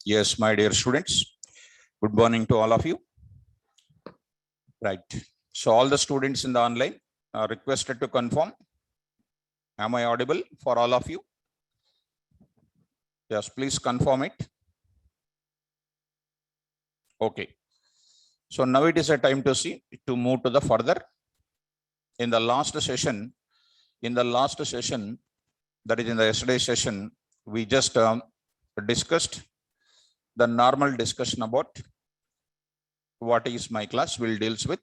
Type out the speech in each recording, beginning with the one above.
Yes, my dear students, good morning to all of you. Right. So all the students in the online are requested to confirm. Am I audible for all of you? Yes, please confirm it. Okay. So now it is a time to move to the further. In the last session, that is in the yesterday's session, we just discussed the normal discussion about what is my class will deals with,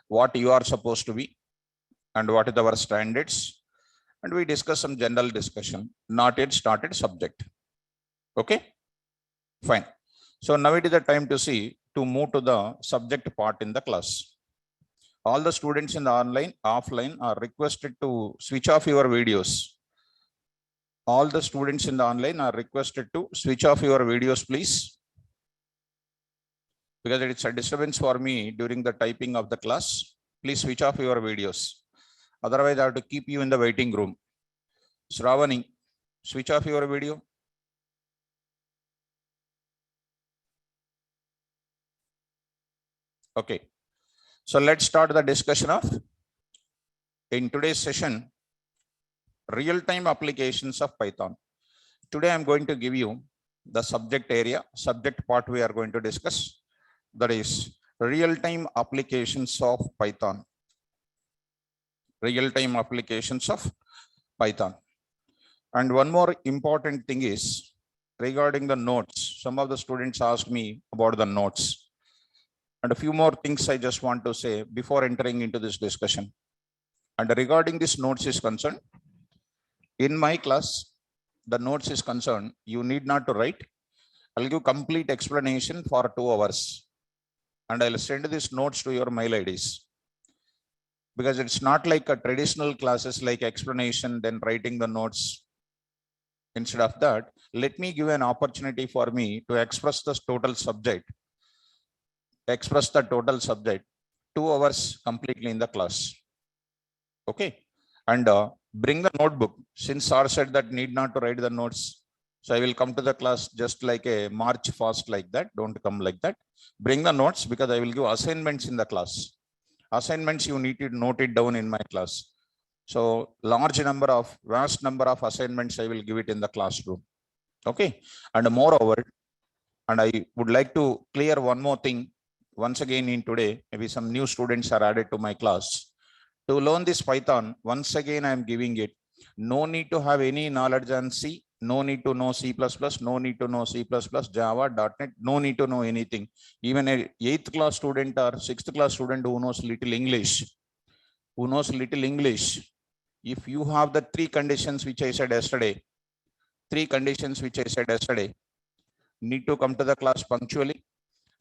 what you are supposed to be, and what is our standards. And we discuss some general discussion, not yet started subject. Okay, fine. So now it is the time to move to the subject part in the class. All the students in the online, offline are requested to switch off your videos. All the students in the online are requested to switch off your videos, please. Because it's a disturbance for me during the typing of the class. Please switch off your videos. Otherwise, I have to keep you in the waiting room. Shravani, switch off your video. Okay. So let's start the discussion of, in today's session, real-time applications of Python. Today, I'm going to give you the subject part we are going to discuss. That is real-time applications of Python. Real-time applications of Python. And one more important thing is regarding the notes. Some of the students asked me about the notes. And a few more things I just want to say before entering into this discussion. And regarding this notes is concerned, in my class, the notes is concerned, you need not to write. I'll give complete explanation for 2 hours. And I'll send these notes to your mail IDs. Because it's not like a traditional classes like explanation, then writing the notes. Instead of that, let me give an opportunity for me to express the total subject. 2 hours completely in the class. Okay. And bring the notebook. Since sir said that need not to write the notes. So I will come to the class just like a march fast like that. Don't come like that. Bring the notes because I will give assignments in the class. Assignments you need to note it down in my class. So vast number of assignments I will give it in the classroom. Okay. And moreover, and I would like to clear one more thing. Once again in today, maybe some new students are added to my class. To learn this Python, once again I am giving it. No need to have any knowledge on C. No need to know C++. No need to know C++, Java, .NET. No need to know anything. Even a 8th class student or 6th class student who knows little English, if you have the 3 conditions which I said yesterday, need to come to the class punctually,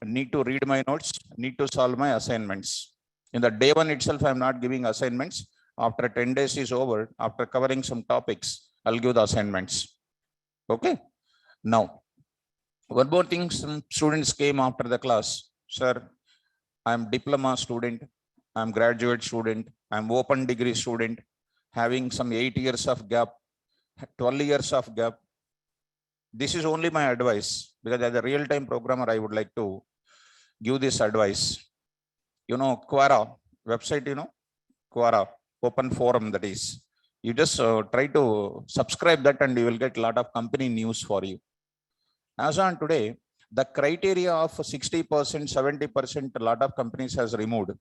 need to read my notes, need to solve my assignments. In the day 1 itself, I'm not giving assignments. After 10 days is over, after covering some topics, I'll give the assignments. Okay. Now, one more thing, some students came after the class. Sir, I'm diploma student, I'm graduate student, I'm open degree student, having some 8 years of gap, 12 years of gap. This is only my advice, because as a real-time programmer, I would like to give this advice. You know, Quora website, Quora open forum, that is. You just try to subscribe that and you will get a lot of company news for you. As on today, the criteria of 60%, 70%, a lot of companies has removed.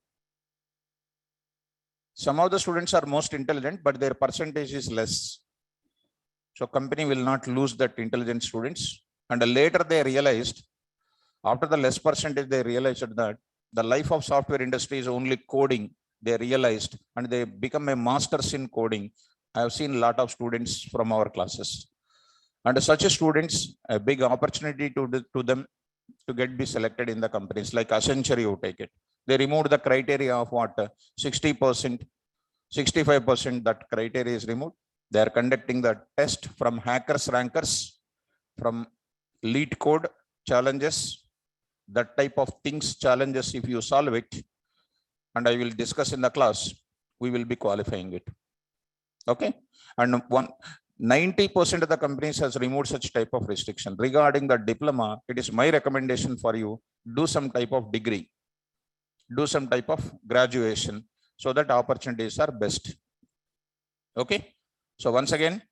Some of the students are most intelligent, but their percentage is less. So company will not lose that intelligent students. And later they realized, after the less percentage, they realized that the life of software industry is only coding. They realized, and they become a masters in coding. I have seen a lot of students from our classes. And such students, a big opportunity to them to be selected in the companies like Accenture, you take it. They removed the criteria of what? 60%, 65%, that criteria is removed. They are conducting the test from hackers, rankers, from lead code challenges, that type of things, challenges, if you solve it, and I will discuss in the class, we will be qualifying it. Okay. And 90% of the companies has removed such type of restriction. Regarding the diploma, it is my recommendation for you, do some type of degree, do some type of graduation, so that opportunities are best. Okay. So once again,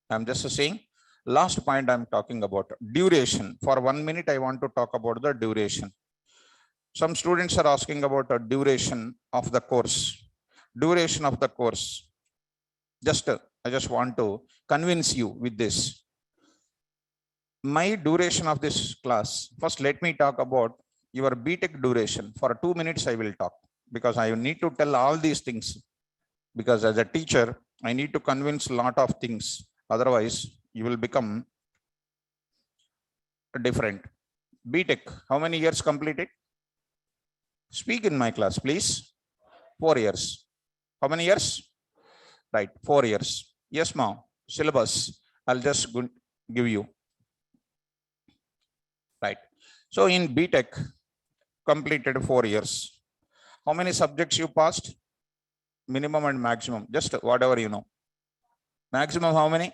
I'm just saying, last point I'm talking about duration. For 1 minute, I want to talk about the duration. Some students are asking about a duration of the course. Duration of the course. I just want to convince you with this. My duration of this class, first let me talk about your BTech duration. For 2 minutes, I will talk, because I need to tell all these things. Because as a teacher, I need to convince a lot of things. Otherwise, you will become different. BTech, how many years completed? Speak in my class, please. 4 years. How many years? Right, 4 years. Yes, ma'am. Syllabus, I'll just give you. Right. So in BTech, completed 4 years. How many subjects you passed? Minimum and maximum, just whatever you know. Maximum how many?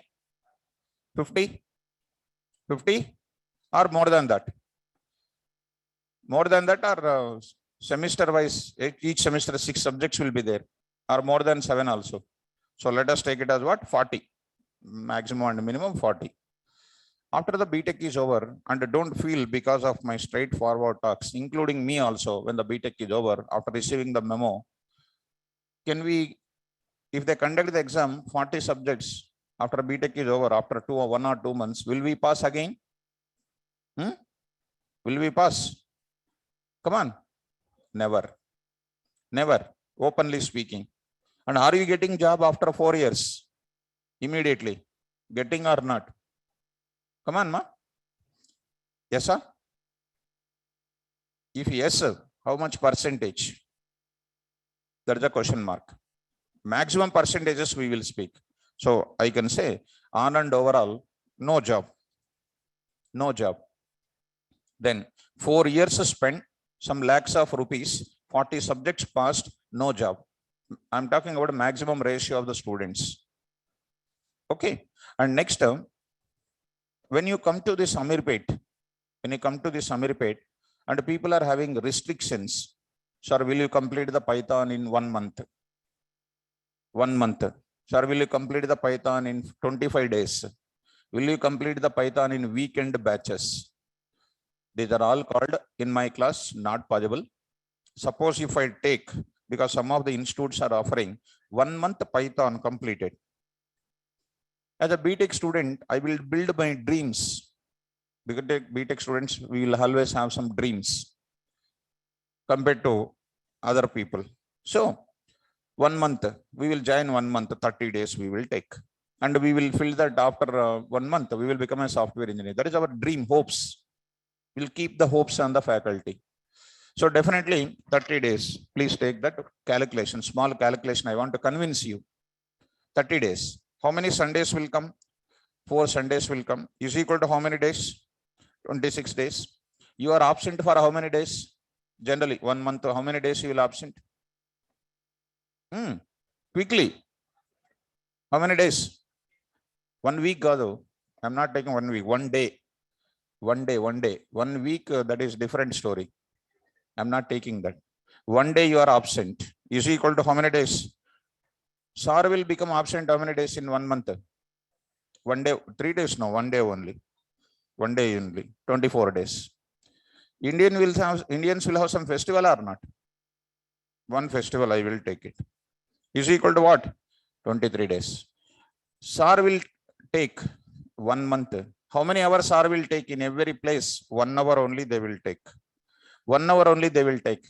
50? 50 or more than that? More than that, or semester wise, each semester 6 subjects will be there, or more than 7 also. So let us take it as what? 40. Maximum and minimum 40. After the BTech is over, and don't feel because of my straightforward talks, including me also, when the BTech is over, after receiving the memo, can we, if they conduct the exam, 40 subjects, after BTech is over, after 1 or 2 months, will we pass again? Will we pass? Come on. Never. Never. Openly speaking. And are you getting job after 4 years? Immediately. Getting or not? Come on, ma. Yes, sir? If yes, sir, how much percentage? There is a question mark. Maximum percentages we will speak. So I can say on and overall, no job. No job. Then 4 years spent, some lakhs of rupees, 40 subjects passed, no job. I'm talking about maximum ratio of the students. Okay. And next term, when you come to this Amirpet, and people are having restrictions, sir, will you complete the Python in 1 month? 1 month. Sir, will you complete the Python in 25 days? Will you complete the Python in weekend batches? These are all called in my class not possible. Suppose if I take, because some of the institutes are offering 1 month Python completed. As a BTech student, I will build my dreams. Because BTech students, we will always have some dreams compared to other people. So 1 month, we will join 1 month, 30 days we will take. And we will feel that after 1 month, we will become a software engineer. That is our dream, hopes. We'll keep the hopes on the faculty. So definitely 30 days, please take that calculation, small calculation. I want to convince you. 30 days. How many Sundays will come? 4 Sundays will come. Is equal to how many days? 26 days. You are absent for how many days? Generally, 1 month, how many days you will absent? Quickly. How many days? 1 week, Gado. I'm not taking 1 week, 1 day. 1 day, 1 day. 1 week, that is different story. I'm not taking that. 1 day you are absent. Is equal to how many days? Sir will become absent how many days in 1 month? 1 day, 3 days, no, 1 day only. 1 day only, 24 days. Indians will have some festival or not? 1 festival, I will take it. Is equal to what? 23 days. Sir will take 1 month. How many hours Sir will take in every place? 1 hour only they will take. 1 hour only they will take.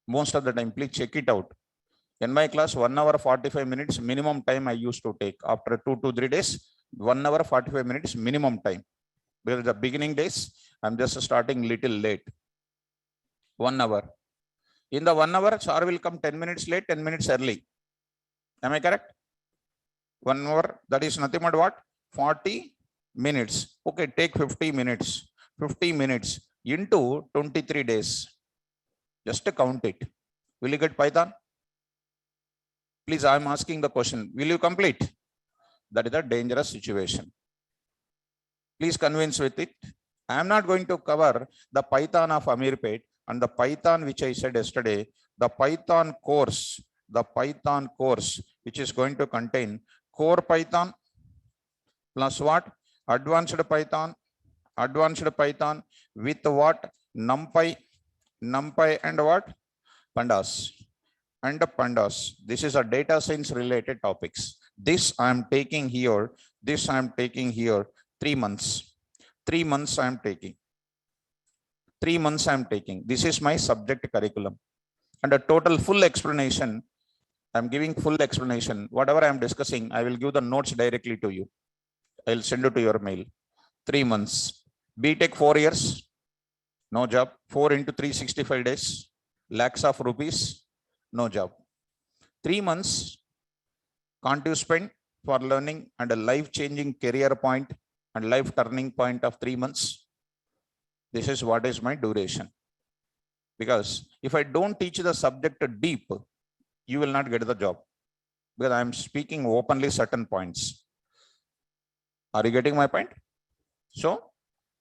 Most of the time, please check it out. In my class, 1 hour 45 minutes minimum time I used to take. After 2 to 3 days, 1 hour 45 minutes minimum time. Because the beginning days, I'm just starting little late. 1 hour. In the 1 hour, Sir will come 10 minutes late, 10 minutes early. Am I correct? 1 hour, that is nothing but what? 40 minutes. Okay, take 50 minutes. 50 minutes into 23 days. Just to count it. Will you get Python? Please, I'm asking the question. Will you complete? That is a dangerous situation. Please convince with it. I am not going to cover the Python of Ameerpet and the Python which I said yesterday, the Python course, which is going to contain core Python plus what? Advanced Python with what? NumPy and what? Pandas. This is a data science related topics. This I am taking here 3 months. 3 months I am taking. 3 months I am taking. This is my subject curriculum. And a total full explanation, I am giving full explanation. Whatever I am discussing, I will give the notes directly to you. I will send it to your mail. 3 months. BTech 4 years, no job. 4 into 365 days, lakhs of rupees, no job. 3 months can't you spend for learning and a life-changing career point and life turning point of 3 months? This is what is my duration. Because if I don't teach the subject deep, you will not get the job. Because I am speaking openly certain points. Are you getting my point? So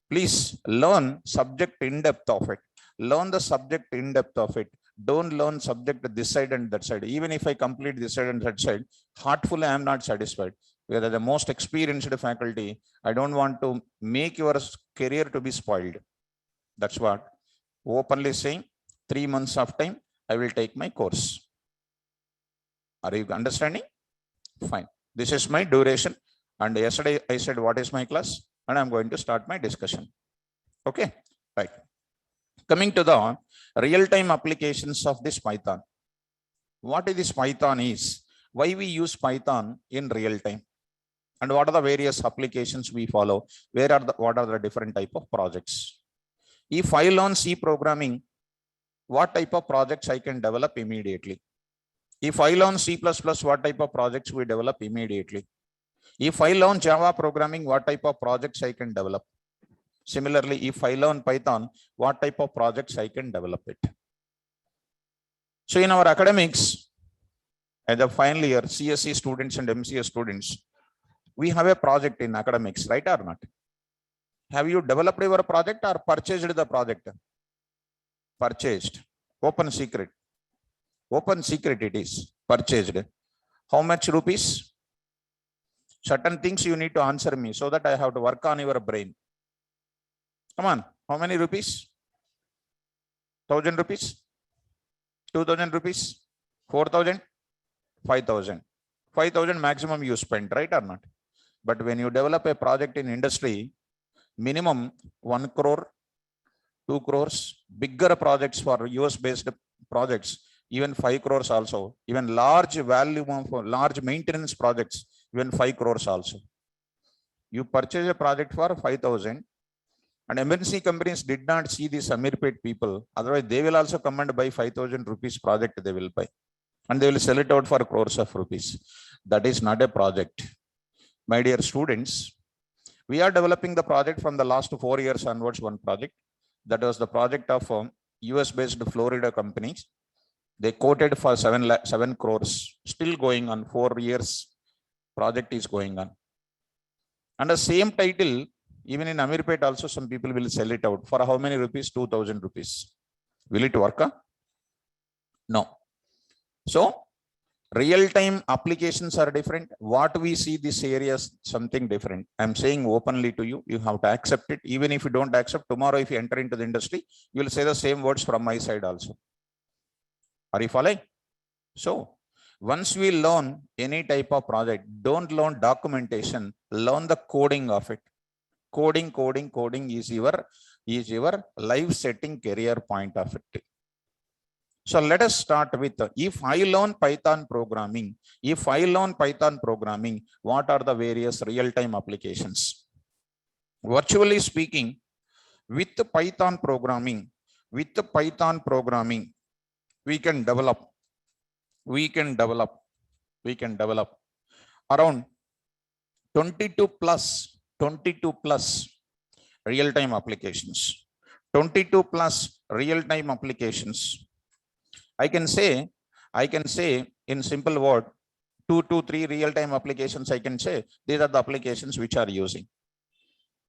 please learn subject in depth of it. Learn the subject in depth of it. Don't learn subject this side and that side. Even if I complete this side and that side, heartfully I am not satisfied. Because as the most experienced faculty, I don't want to make your career to be spoiled. That's what openly saying. 3 months of time, I will take my course. Are you understanding? Fine. This is my duration. And yesterday I said what is my class, and I'm going to start my discussion. Okay, right. Coming to the real-time applications of this Python. What is this Python is? Why we use Python in real time? And what are the various applications we follow? What are the different type of projects? If I learn C programming, what type of projects I can develop immediately? If I learn C++, what type of projects we develop immediately? If I learn Java programming, what type of projects I can develop? Similarly, if I learn Python, what type of projects I can develop it? So in our academics, as a final year, CSE students and MCA students, we have a project in academics, right or not? Have you developed your project or purchased the project? Purchased. Open secret. Open secret it is. Purchased. How much rupees? Certain things you need to answer me so that I have to work on your brain. Come on. How many rupees? 1,000 rupees? 2,000 rupees? 4,000? 5,000. 5,000 maximum you spend, right or not? But when you develop a project in industry, minimum 1 crore, 2 crores, bigger projects for US based projects, even 5 crores also, even large value for large maintenance projects, even 5 crores also. You purchase a project for 5,000, and MNC companies did not see these Ameerpet people. Otherwise, they will also come and buy 5,000 rupees project they will buy. And they will sell it out for crores of rupees. That is not a project. My dear students, we are developing the project from the last 4 years onwards, one project. That was the project of US-based Florida companies. They quoted for 7 crores, still going on 4 years. Project is going on. And the same title, even in Ameerpet also, some people will sell it out. For how many rupees? 2,000 rupees. Will it work? No. So, real-time applications are different. What we see this area is something different. I'm saying openly to you, you have to accept it. Even if you don't accept, tomorrow if you enter into the industry, you will say the same words from my side also. Are you following? So, once we learn any type of project, don't learn documentation, learn the coding of it. Coding is your life setting career point of it. So let us start with, if I learn Python programming, what are the various real-time applications? Virtually speaking, with Python programming, we can develop around 22 plus real-time applications. 22 plus real-time applications. I can say in simple word, 2 to 3 real-time applications, I can say these are the applications which are using.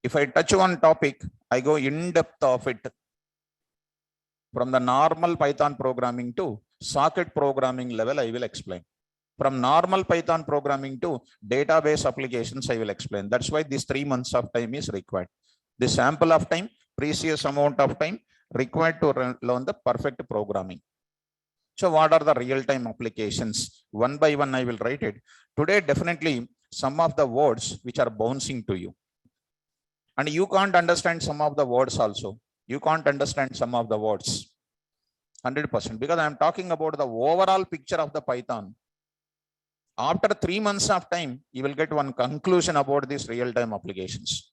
If I touch one topic, I go in depth of it from the normal Python programming to socket programming level, I will explain. From normal Python programming to database applications, I will explain. That's why this 3 months of time is required. This sample of time, precious amount of time required to learn the perfect programming. So what are the real-time applications? One by one, I will write it. Today, definitely some of the words which are bouncing to you. And you can't understand some of the words also. You can't understand some of the words 100%, because I am talking about the overall picture of the Python. After 3 months of time, you will get one conclusion about these real-time applications.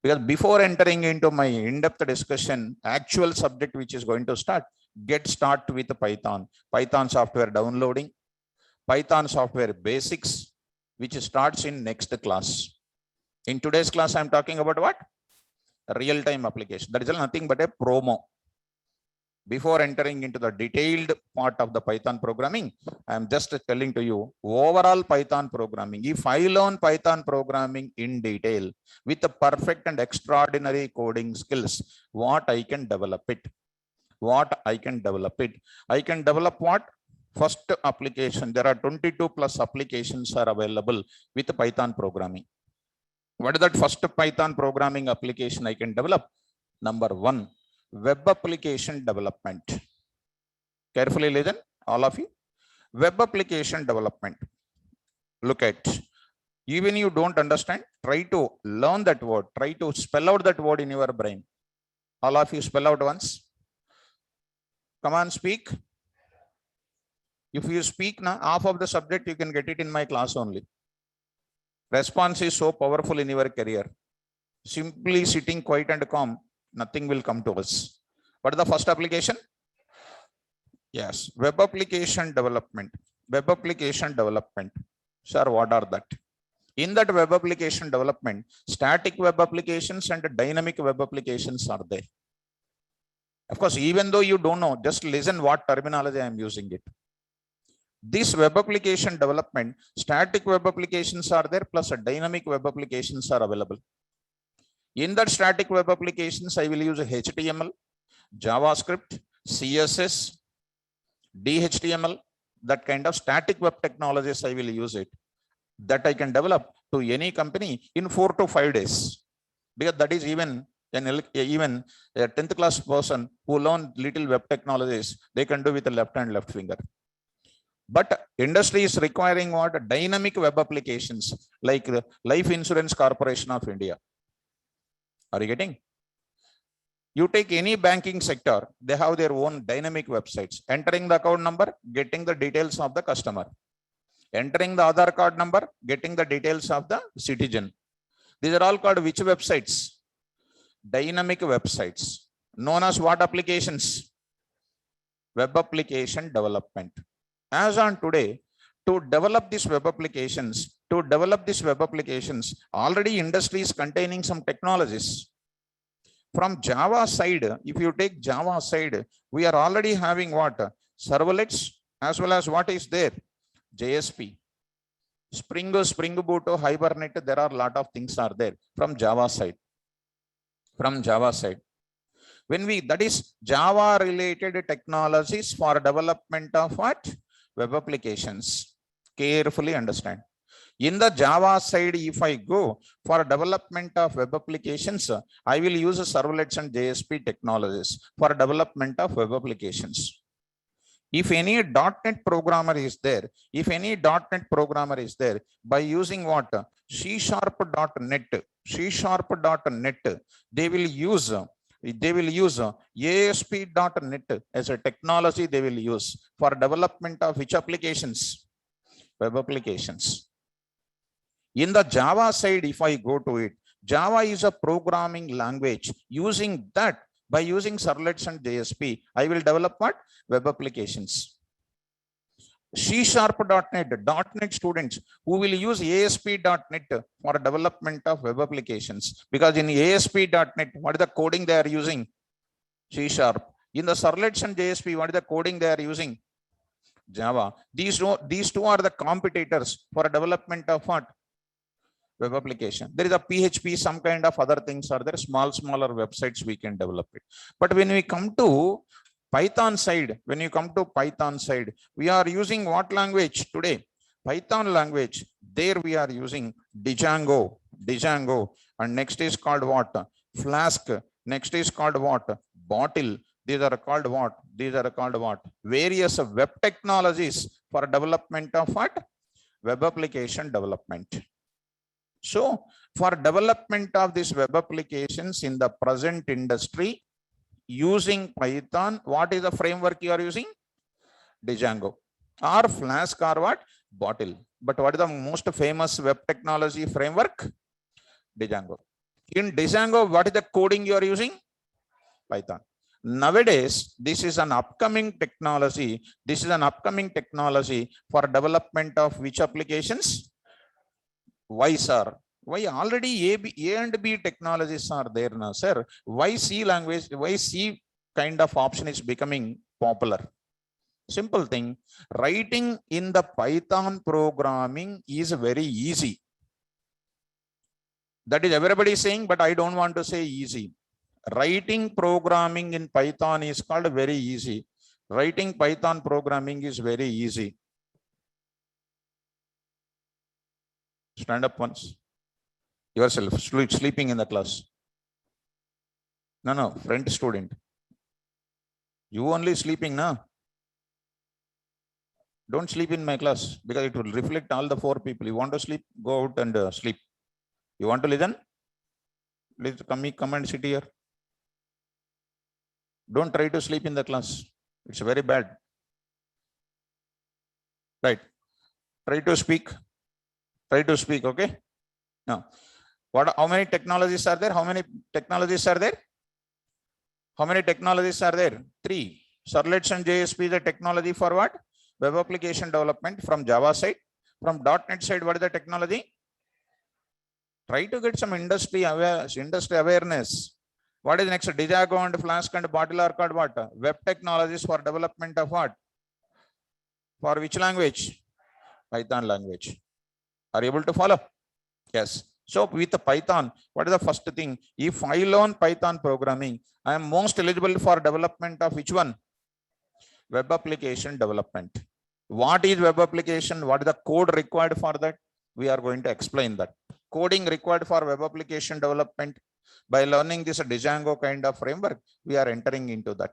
Because before entering into my in-depth discussion, actual subject which is going to start, get start with Python. Python software downloading, Python software basics, which starts in next class. In today's class, I'm talking about what? A real-time application. That is nothing but a promo. Before entering into the detailed part of the Python programming, I'm just telling to you overall Python programming. If I learn Python programming in detail with the perfect and extraordinary coding skills, what I can develop it? What I can develop it? I can develop what? First application. There are 22 plus applications are available with Python programming. What is that first Python programming application I can develop? Number one, web application development. Carefully listen, all of you. Web application development. Look at, even you don't understand, try to learn that word, try to spell out that word in your brain. All of you spell out once. Come on, speak. If you speak now, half of the subject you can get it in my class only. Response is so powerful in your career. Simply sitting quiet and calm, nothing will come to us. What is the first application? Yes, web application development. Web application development. Sir, what are that? In that web application development, static web applications and dynamic web applications are there. Of course, even though you don't know, just listen what terminology I am using it. This web application development, static web applications are there, plus dynamic web applications are available. In that static web applications, I will use HTML, JavaScript, CSS, DHTML, that kind of static web technologies I will use it. That I can develop to any company in 4 to 5 days. Because that is even a 10th class person who learn little web technologies, they can do with the left hand, left finger. But industry is requiring what? Dynamic web applications like the Life Insurance Corporation of India. Are you getting? You take any banking sector, they have their own dynamic websites. Entering the account number, getting the details of the customer. Entering the Aadhaar card number, getting the details of the citizen. These are all called which websites? Dynamic websites. Known as what applications? Web application development. As on today, to develop these web applications, already industry is containing some technologies. From Java side, if you take Java side, we are already having what? Servlets, as well as what is there? JSP. Spring Boot, Hibernate, there are a lot of things are there from Java side. When that is Java related technologies for development of what? Web applications. Carefully understand. In the Java side, if I go for development of web applications, I will use servlets and JSP technologies for development of web applications. If any .NET programmer is there, by using what? C#.NET, they will use ASP.NET as a technology they will use for development of which applications? Web applications. In the Java side, if I go to it, Java is a programming language. Using that, by using servlets and JSP, I will develop what? Web applications. C#.NET, .NET students who will use ASP.NET for development of web applications. Because in ASP.NET, what is the coding they are using? C#. In the servlets and JSP, what is the coding they are using? Java. These two are the competitors for development of what? Web application. There is a PHP, some kind of other things are there, smaller websites we can develop it. But when we come to Python side, we are using what language today? Python language. There we are using Django, and next is called what? Flask. Next is called what? Bottle. These are called what? Various web technologies for development of what? Web application development. So for development of these web applications in the present industry, using Python, what is the framework you are using? Django or Flask or what? Bottle. But what is the most famous web technology framework? Django. In Django, what is the coding you are using? Python. Nowadays, this is an upcoming technology. For development of which applications? Why, sir? Why already A and B technologies are there now, sir? Why C language, why C kind of option is becoming popular? Simple thing, writing in the Python programming is very easy. That is everybody saying, but I don't want to say easy. Writing programming in Python is called very easy. Writing Python programming is very easy. Stand up once. Yourself, sleeping in the class. No, friend student. You only sleeping now. Don't sleep in my class because it will reflect all the 4 people. You want to sleep, go out and sleep. You want to listen? Please come and sit here. Don't try to sleep in the class. It's very bad. Right. Try to speak, okay? Now, how many technologies are there? How many technologies are there? 3. Servlets and JSP is a technology for what? Web application development from Java side. From .NET side, what is the technology? Try to get some industry awareness. What is next? Django and Flask and Bottle are called what? Web technologies for development of what? For which language? Python language. Are you able to follow? Yes. So with the Python, what is the first thing? If I learn Python programming, I am most eligible for development of which one? Web application development. What is web application? What is the code required for that? We are going to explain that. Coding required for web application development. By learning this Django kind of framework, we are entering into that.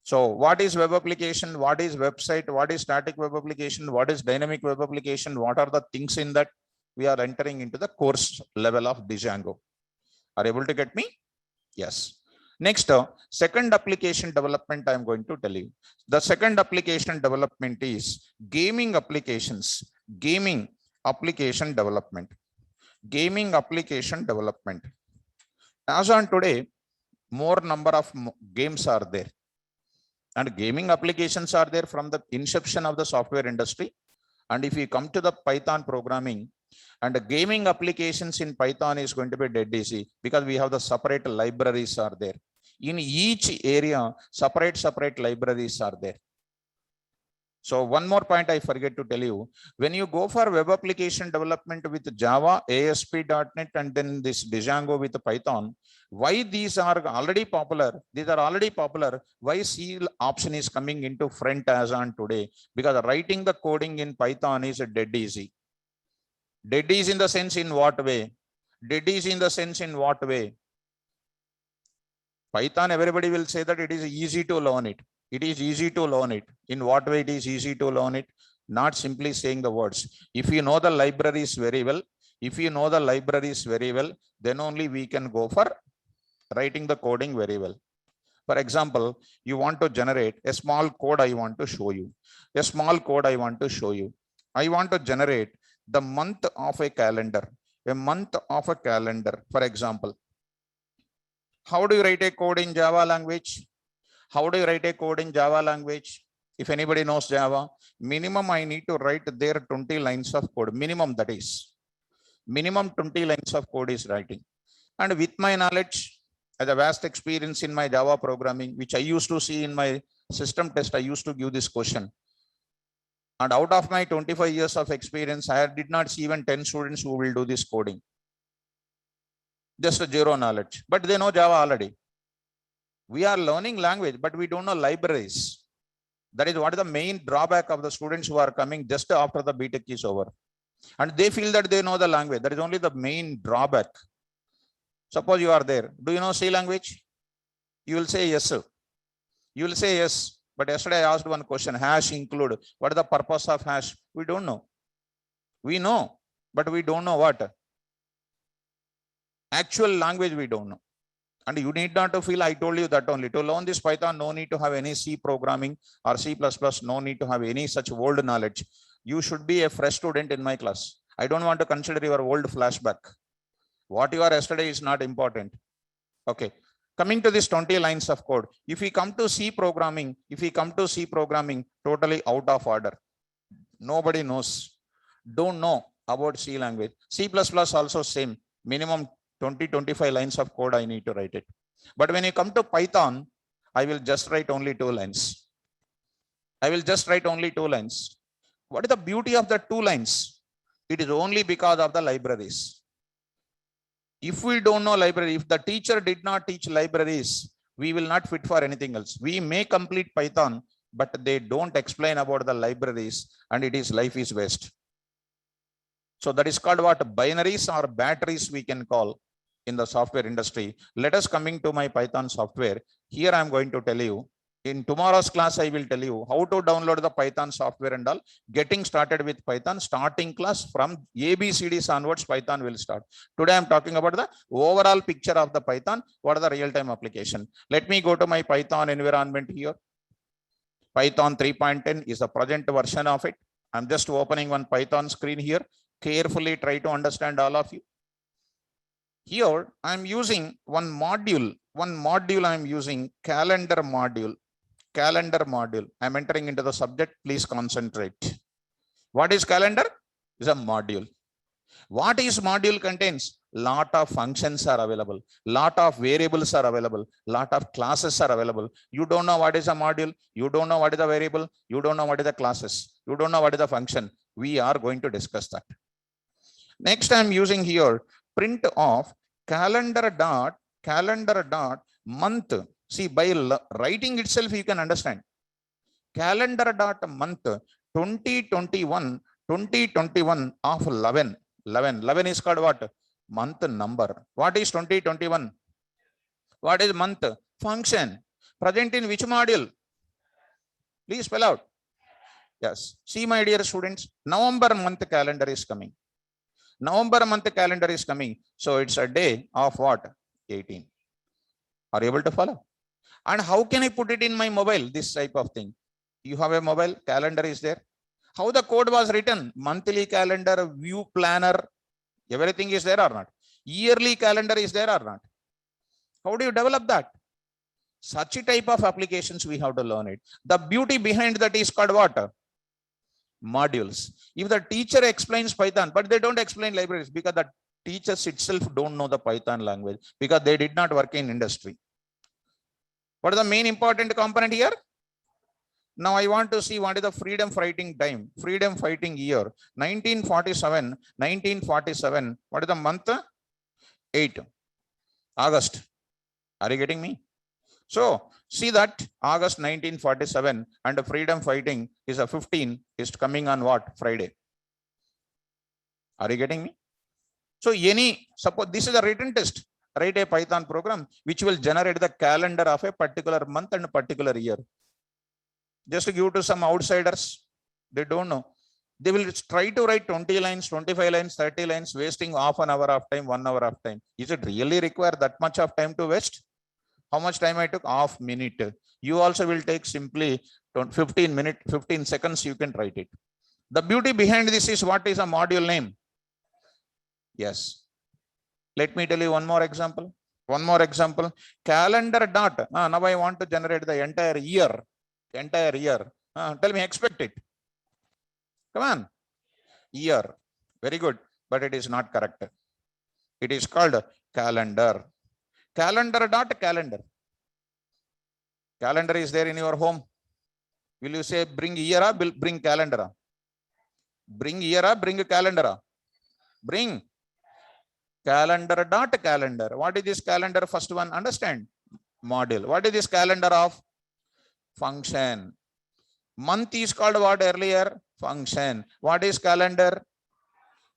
So what is web application? What is website? What is static web application? What is dynamic web application? What are the things in that? We are entering into the course level of Django. Are you able to get me? Yes. Next, second application development I am going to tell you. The second application development is gaming applications. Gaming application development. As on today, more number of games are there. And gaming applications are there from the inception of the software industry. And if you come to the Python programming, and the gaming applications in Python is going to be dead easy because we have the separate libraries are there. In each area, separate libraries are there. So one more point I forget to tell you. When you go for web application development with Java, ASP.NET, and then this Django with Python, why these are already popular? Why C option is coming into front as on today? Because writing the coding in Python is dead easy. Dead easy in the sense in what way? Python, everybody will say that it is easy to learn it. In what way it is easy to learn it? Not simply saying the words. If you know the libraries very well, then only we can go for writing the coding very well. For example, you want to generate a small code. I want to show you. I want to generate the month of a calendar. For example. How do you write a code in Java language? If anybody knows Java, minimum I need to write there 20 lines of code. Minimum 20 lines of code is writing. And with my knowledge, as a vast experience in my Java programming, which I used to see in my system test, I used to give this question. And out of my 25 years of experience, I did not see even 10 students who will do this coding. Just a zero knowledge, but they know Java already. We are learning language, but we don't know libraries. That is what is the main drawback of the students who are coming just after the BTech is over. And they feel that they know the language. That is only the main drawback. Suppose you are there. Do you know C language? You will say yes, sir. You will say yes. But yesterday I asked one question, hash include. What is the purpose of hash? We don't know. We know, but we don't know what. Actual language we don't know. And you need not to feel, I told you that only. To learn this Python, no need to have any C programming or C++, no need to have any such old knowledge. You should be a fresh student in my class. I don't want to consider your old flashback. What you are yesterday is not important. Okay. Coming to this 20 lines of code, if we come to C programming, totally out of order. Nobody knows. Don't know about C language. C++ also same. Minimum 20-25 lines of code I need to write it. But when you come to Python, I will just write only 2 lines. What is the beauty of the 2 lines? It is only because of the libraries. If we don't know library, if the teacher did not teach libraries, we will not fit for anything else. We may complete Python, but they don't explain about the libraries, and life is waste. So that is called what? Binaries or batteries we can call in the software industry. Let us coming to my Python software. Here I am going to tell you. In tomorrow's class, I will tell you how to download the Python software and all. Getting started with Python, starting class from ABCDs onwards, Python will start. Today, I'm talking about the overall picture of the Python. What are the real-time application? Let me go to my Python environment here. Python 3.10 is the present version of it. I'm just opening one Python screen here. Carefully try to understand all of you. Here, I'm using one module. I'm using calendar module. I'm entering into the subject. Please concentrate. What is calendar? Is a module. What is module contains? Lot of functions are available. Lot of variables are available. Lot of classes are available. You don't know what is a module. You don't know what is a variable. You don't know what is the classes. You don't know what is the function. We are going to discuss that. Next, I'm using here print of calendar dot month. See, by writing itself, you can understand. Calendar dot month 2021 of 11. 11 is called what? Month number. What is 2021? What is month? Function. Present in which module? Please spell out. Yes. See, my dear students, November month calendar is coming. So it's a day of what? 18. Are you able to follow? And how can I put it in my mobile? This type of thing. You have a mobile, calendar is there. How the code was written? Monthly calendar, view planner, everything is there or not? Yearly calendar is there or not? How do you develop that? Such a type of applications we have to learn it. The beauty behind that is called what? Modules. If the teacher explains Python, but they don't explain libraries because the teachers itself don't know the Python language because they did not work in industry. What is the main important component here? Now I want to see what is the freedom fighting time, freedom fighting year, 1947. What is the month? 8, August. Are you getting me? So see that August 1947 and the freedom fighting is a 15 is coming on what? Friday. Are you getting me? So suppose this is a written test. Write a Python program which will generate the calendar of a particular month and a particular year. Just to give to some outsiders, they don't know. They will try to write 20 lines, 25 lines, 30 lines, wasting half an hour of time, 1 hour of time. Is it really require that much of time to waste? How much time I took? Half minute. You also will take simply 15 minutes, 15 seconds, you can write it. The beauty behind this is what is a module name? Yes. Let me tell you one more example. Calendar dot. Now I want to generate the entire year. Tell me, expect it. Come on. Year. Very good. But it is not correct. It is called calendar. Calendar dot calendar. Calendar is there in your home. Will you say bring year or bring calendar? Bring year, bring calendar. Bring calendar dot calendar. What is this calendar? First one, understand. Module. What is this calendar of? Function. Month is called what earlier? Function. What is calendar?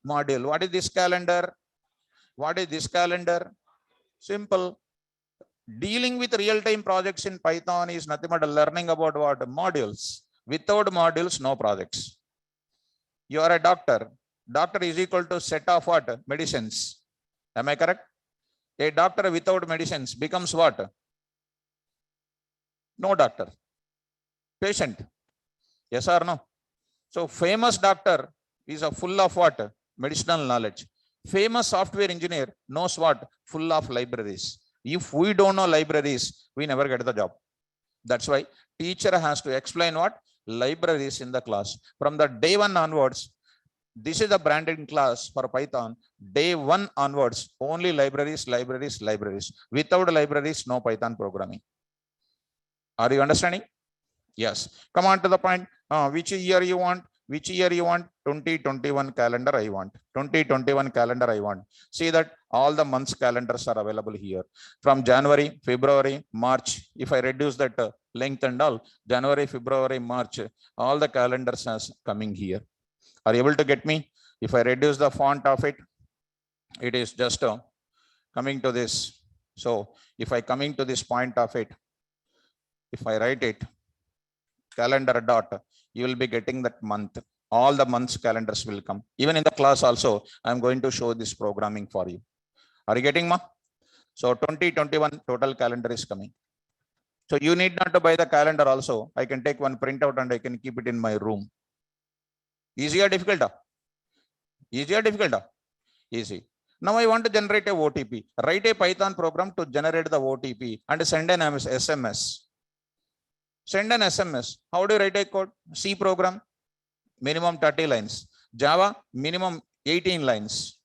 Module. What is this calendar? What is this calendar? Simple. Dealing with real-time projects in Python is nothing but learning about what? Modules. Without modules, no projects. You are a doctor. Doctor is equal to set of what? Medicines. Am I correct? A doctor without medicines becomes what? No doctor. Patient. Yes or no? So famous doctor is a full of what? Medicinal knowledge. Famous software engineer knows what? Full of libraries. If we don't know libraries, we never get the job. That's why teacher has to explain what? Libraries in the class. From the day one onwards, this is the branded class for Python. Day one onwards, only libraries, libraries, libraries. Without libraries, no Python programming. Are you understanding? Yes. Come on to the point. Which year you want? Which year you want? 2021 calendar I want. 2021 calendar I want. See that all the months calendars are available here. From January, February, March. If I reduce that length and all, January, February, March, all the calendars are coming here. Are you able to get me? If I reduce the font of it, it is just coming to this. So if I coming to this point of it, if I write it, calendar dot, you will be getting that month. All the months calendars will come. Even in the class also, I am going to show this programming for you. Are you getting ma? So 2021 total calendar is coming. So you need not to buy the calendar also. I can take one printout and I can keep it in my room. Easy or difficult? Easy or difficult? Easy. Now I want to generate a OTP. Write a Python program to generate the OTP and send an SMS. Send an SMS. How do you write a code? C program, minimum 30 lines. Java, minimum 18 lines.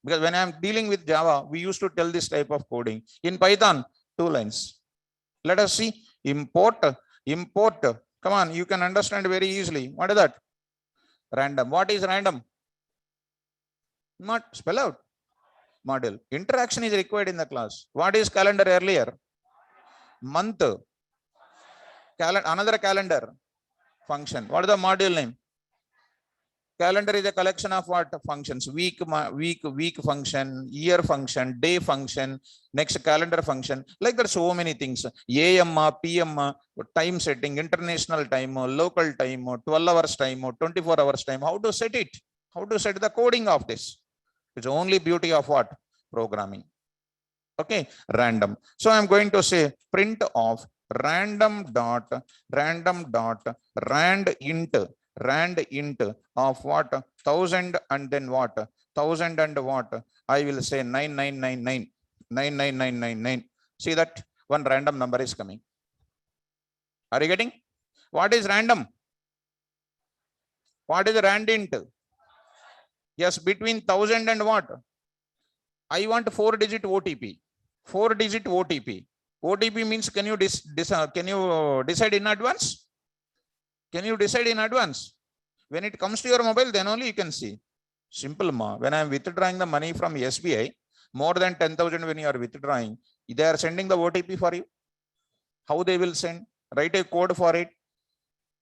Because when I am dealing with Java, we used to tell this type of coding. In Python, 2 lines. Let us see. Import. Come on, you can understand very easily. What is that? Random. What is random? Not spell out. Model. Interaction is required in the class. What is calendar earlier? Month. Another calendar. Function. What is the module name? Calendar is a collection of what? Functions. Week function, year function, day function, next calendar function. Like there are so many things. AM, PM, time setting, international time, local time, 12 hours time, 24 hours time. How to set it? How to set the coding of this? It's only beauty of what? Programming. Okay, random. So I'm going to say print of random dot rand int of what? 1000 and then what? 1000 and what? I will say 99999. See that one random number is coming. Are you getting? What is random? What is rand int? Yes, between 1000 and what? I want 4-digit OTP. 4-digit OTP. OTP means can you decide in advance? Can you decide in advance? When it comes to your mobile, then only you can see. Simple ma. When I am withdrawing the money from SBI, more than 10,000 when you are withdrawing, they are sending the OTP for you. How they will send? Write a code for it.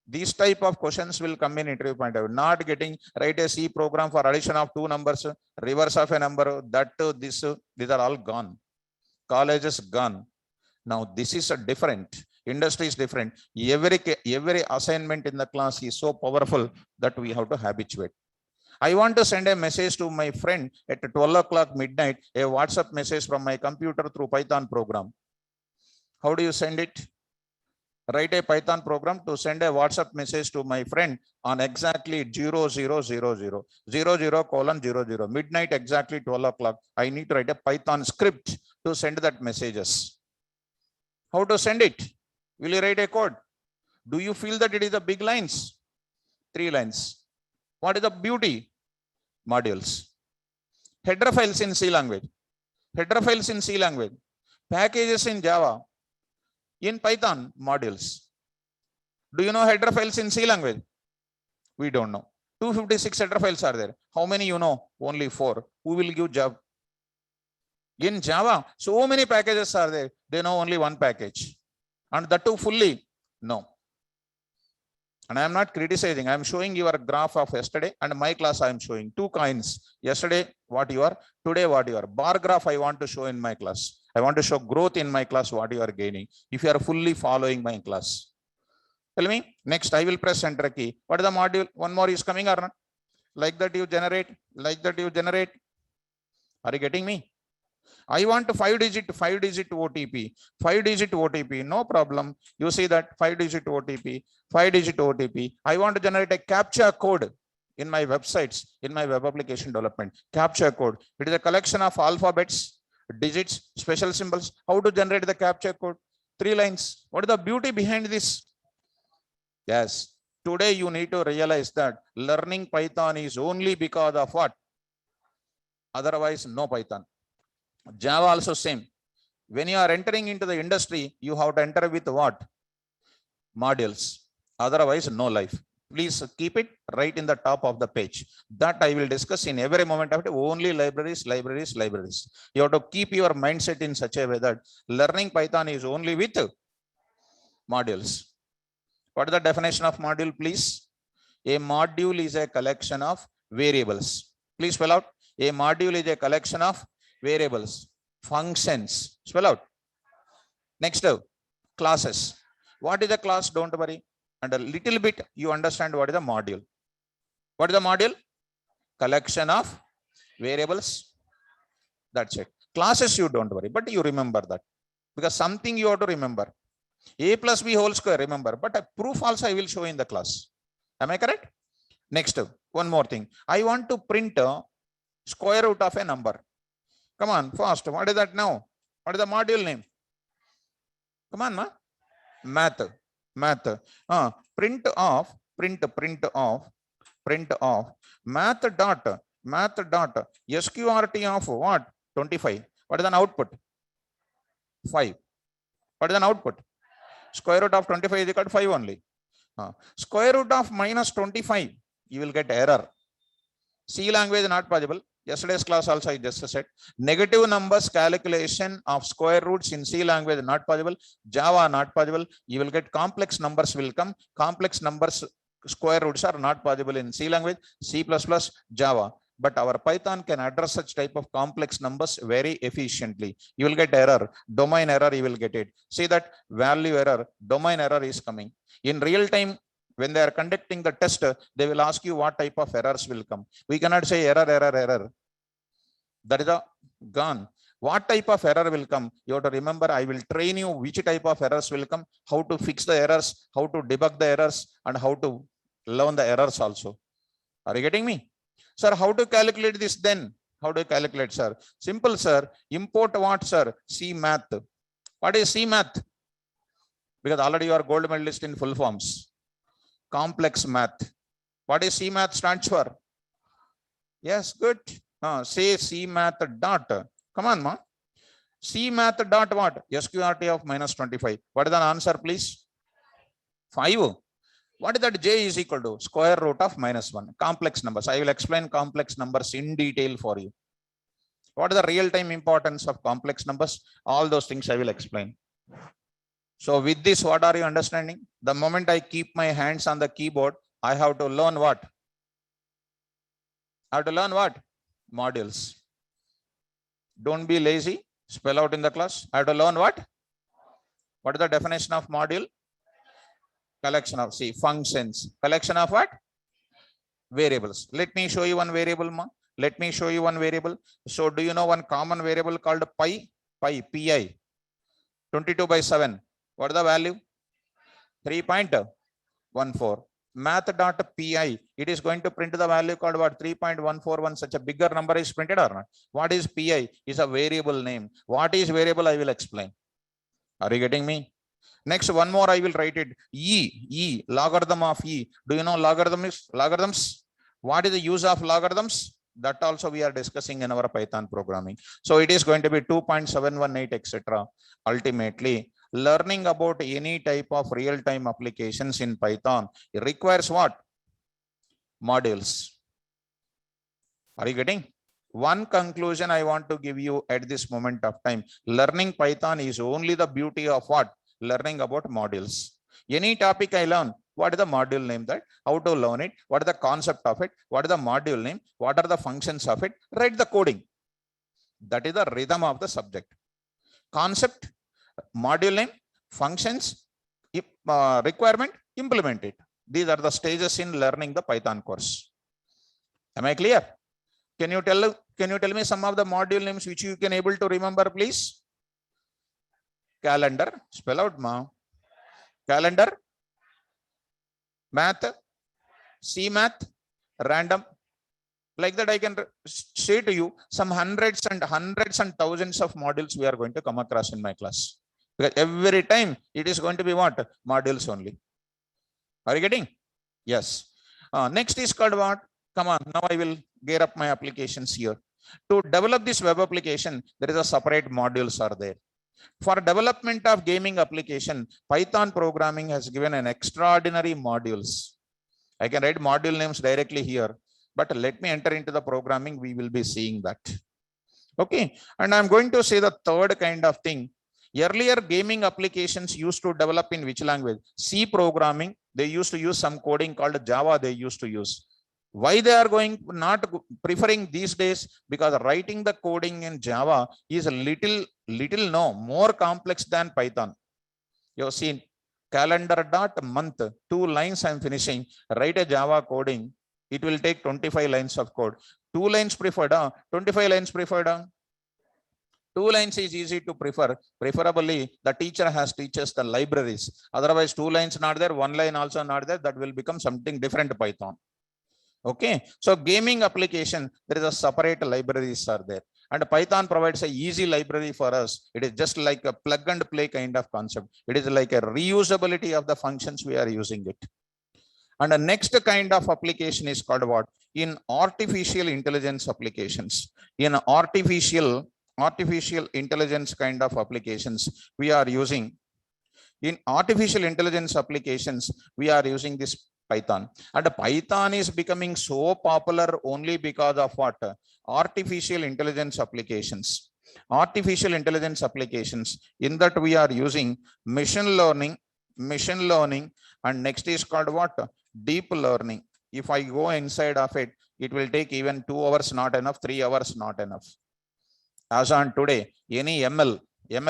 These type of questions will come in interview point of view. Not getting write a C program for addition of 2 numbers, reverse of a number, that this, these are all gone. College is gone. Now this is a different. Industry is different. Every assignment in the class is so powerful that we have to habituate. I want to send a message to my friend at 12 o'clock midnight, a WhatsApp message from my computer through Python program. How do you send it? Write a Python program to send a WhatsApp message to my friend on exactly 00:00, midnight exactly 12 o'clock. I need to write a Python script to send that messages. How to send it? Will you write a code? Do you feel that it is the big lines? 3 lines. What is the beauty? Modules. Header files in C language. Header files in C language. Packages in Java. In Python, modules. Do you know header files in C language? We don't know. 256 header files are there. How many you know? Only 4. Who will give job? In Java, so many packages are there. They know only one package. And that too fully? No. And I am not criticizing. I am showing your graph of yesterday and my class I am showing. Two kinds. Yesterday what you are, today what you are. Bar graph I want to show in my class. I want to show growth in my class, what you are gaining. If you are fully following my class. Tell me. Next, I will press enter key. What is the module? One more is coming or not? Like that you generate. Like that you generate. Are you getting me? I want 5-digit OTP. 5-digit OTP. No problem. You see that 5-digit OTP. 5-digit OTP. I want to generate a CAPTCHA code in my websites, in my web application development. CAPTCHA code. It is a collection of alphabets, digits, special symbols. How to generate the CAPTCHA code? 3 lines. What is the beauty behind this? Yes. Today you need to realize that learning Python is only because of what? Otherwise, no Python. Java also same. When you are entering into the industry, you have to enter with what? Modules. Otherwise, no life. Please keep it right in the top of the page. That I will discuss in every moment of it. Only libraries, libraries, libraries. You have to keep your mindset in such a way that learning Python is only with modules. What is the definition of module, please? A module is a collection of variables. Please spell out. A module is a collection of variables, functions. Spell out. Next, classes. What is a class? Don't worry. And a little bit you understand what is a module. What is the module? Collection of variables. That's it. Classes you don't worry, but you remember that. Because something you have to remember. A plus B whole square, remember. But a proof also I will show in the class. Am I correct? Next, one more thing. I want to print a square root of a number. Come on, fast. What is that now? What is the module name? Come on, ma. Math. Print of math dot sqrt of what? 25. What is an output? 5. What is an output? Square root of 25 is equal to 5 only. Square root of minus 25, you will get error. C language not possible. Yesterday's class also I just said. Negative numbers calculation of square roots in C language not possible. Java not possible. You will get complex numbers will come. Complex numbers square roots are not possible in C language, C++, Java. But our Python can address such type of complex numbers very efficiently. You will get error, domain error, you will get it. See that value error, domain error is coming. In real time, when they are conducting the test, they will ask you what type of errors will come. We cannot say error. That is gone. What type of error will come? You have to remember, I will train you which type of errors will come, how to fix the errors, how to debug the errors, and how to learn the errors also. Are you getting me? Sir, how to calculate this then? How do you calculate, sir? Simple, sir. Import what, sir? C math. What is C math? Because already you are gold medalist in full forms. Complex math. What is C math stands for? Yes, good. Say C math dot. Come on, ma. C math dot what? SQRT of minus 25. What is the answer, please? 5. What is that? J is equal to square root of minus 1. Complex numbers. I will explain complex numbers in detail for you. What is the real-time importance of complex numbers? All those things I will explain. So with this, what are you understanding? The moment I keep my hands on the keyboard, I have to learn what? I have to learn what? Modules. Don't be lazy. Spell out in the class. I have to learn what? What is the definition of module? Collection of, see, functions. Collection of what? Variables. Let me show you one variable, ma. Let me show you one variable. So do you know one common variable called pi? Pi. 22/7. What is the value? 3.14. Math.pi. It is going to print the value called what? 3.141. Such a bigger number is printed or not? What is pi? Is a variable name. What is variable? I will explain. Are you getting me? Next, one more I will write it. E, logarithm of E. Do you know logarithms? What is the use of logarithms? That also we are discussing in our Python programming. So it is going to be 2.718, etc. Ultimately, learning about any type of real-time applications in Python, it requires what? modules. Are you getting? One conclusion I want to give you at this moment of time. Learning Python is only the beauty of what? Learning about modules. Any topic I learn, what is the module name that? How to learn it? What is the concept of it? What is the module name? What are the functions of it? Write the coding. That is the rhythm of the subject. Concept, module name, functions, requirement, implement it. These are the stages in learning the Python course. Am I clear? Can you tell me some of the module names which you can able to remember, please? Calendar, spell out ma. Calendar, math, C math, random. Like that I can say to you some hundreds and thousands of modules we are going to come across in my class. Because every time it is going to be what? Modules only. Are you getting? Yes. Next is called what? Come on, now I will gear up my applications here. To develop this web application, there is a separate modules are there. For development of gaming application, Python programming has given an extraordinary modules. I can write module names directly here, but let me enter into the programming. We will be seeing that. Okay. And I'm going to say the third kind of thing. Earlier gaming applications used to develop in which language? C programming. They used to use some coding called Java they used to use. Why they are not preferring these days? Because writing the coding in Java is a little more complex than Python. You have seen calendar.month, 2 lines I'm finishing. Write a Java coding. It will take 25 lines of code. 2 lines preferred, 25 lines preferred. 2 lines is easy to prefer. Preferably, the teacher has teaches the libraries. Otherwise, 2 lines not there, 1 line also not there. That will become something different Python. Okay, so gaming application, there is a separate libraries are there, and Python provides a easy library for us. It is just like a plug and play kind of concept. It is like a reusability of the functions we are using it. And the next kind of application is called what? In artificial intelligence applications. In artificial intelligence kind of applications, we are using. In artificial intelligence applications, we are using this Python. And Python is becoming so popular only because of what? Artificial intelligence applications. Artificial intelligence applications. In that we are using machine learning, and next is called what? Deep learning. If I go inside of it, it will take even 2 hours not enough, 3 hours not enough. As on today, any ML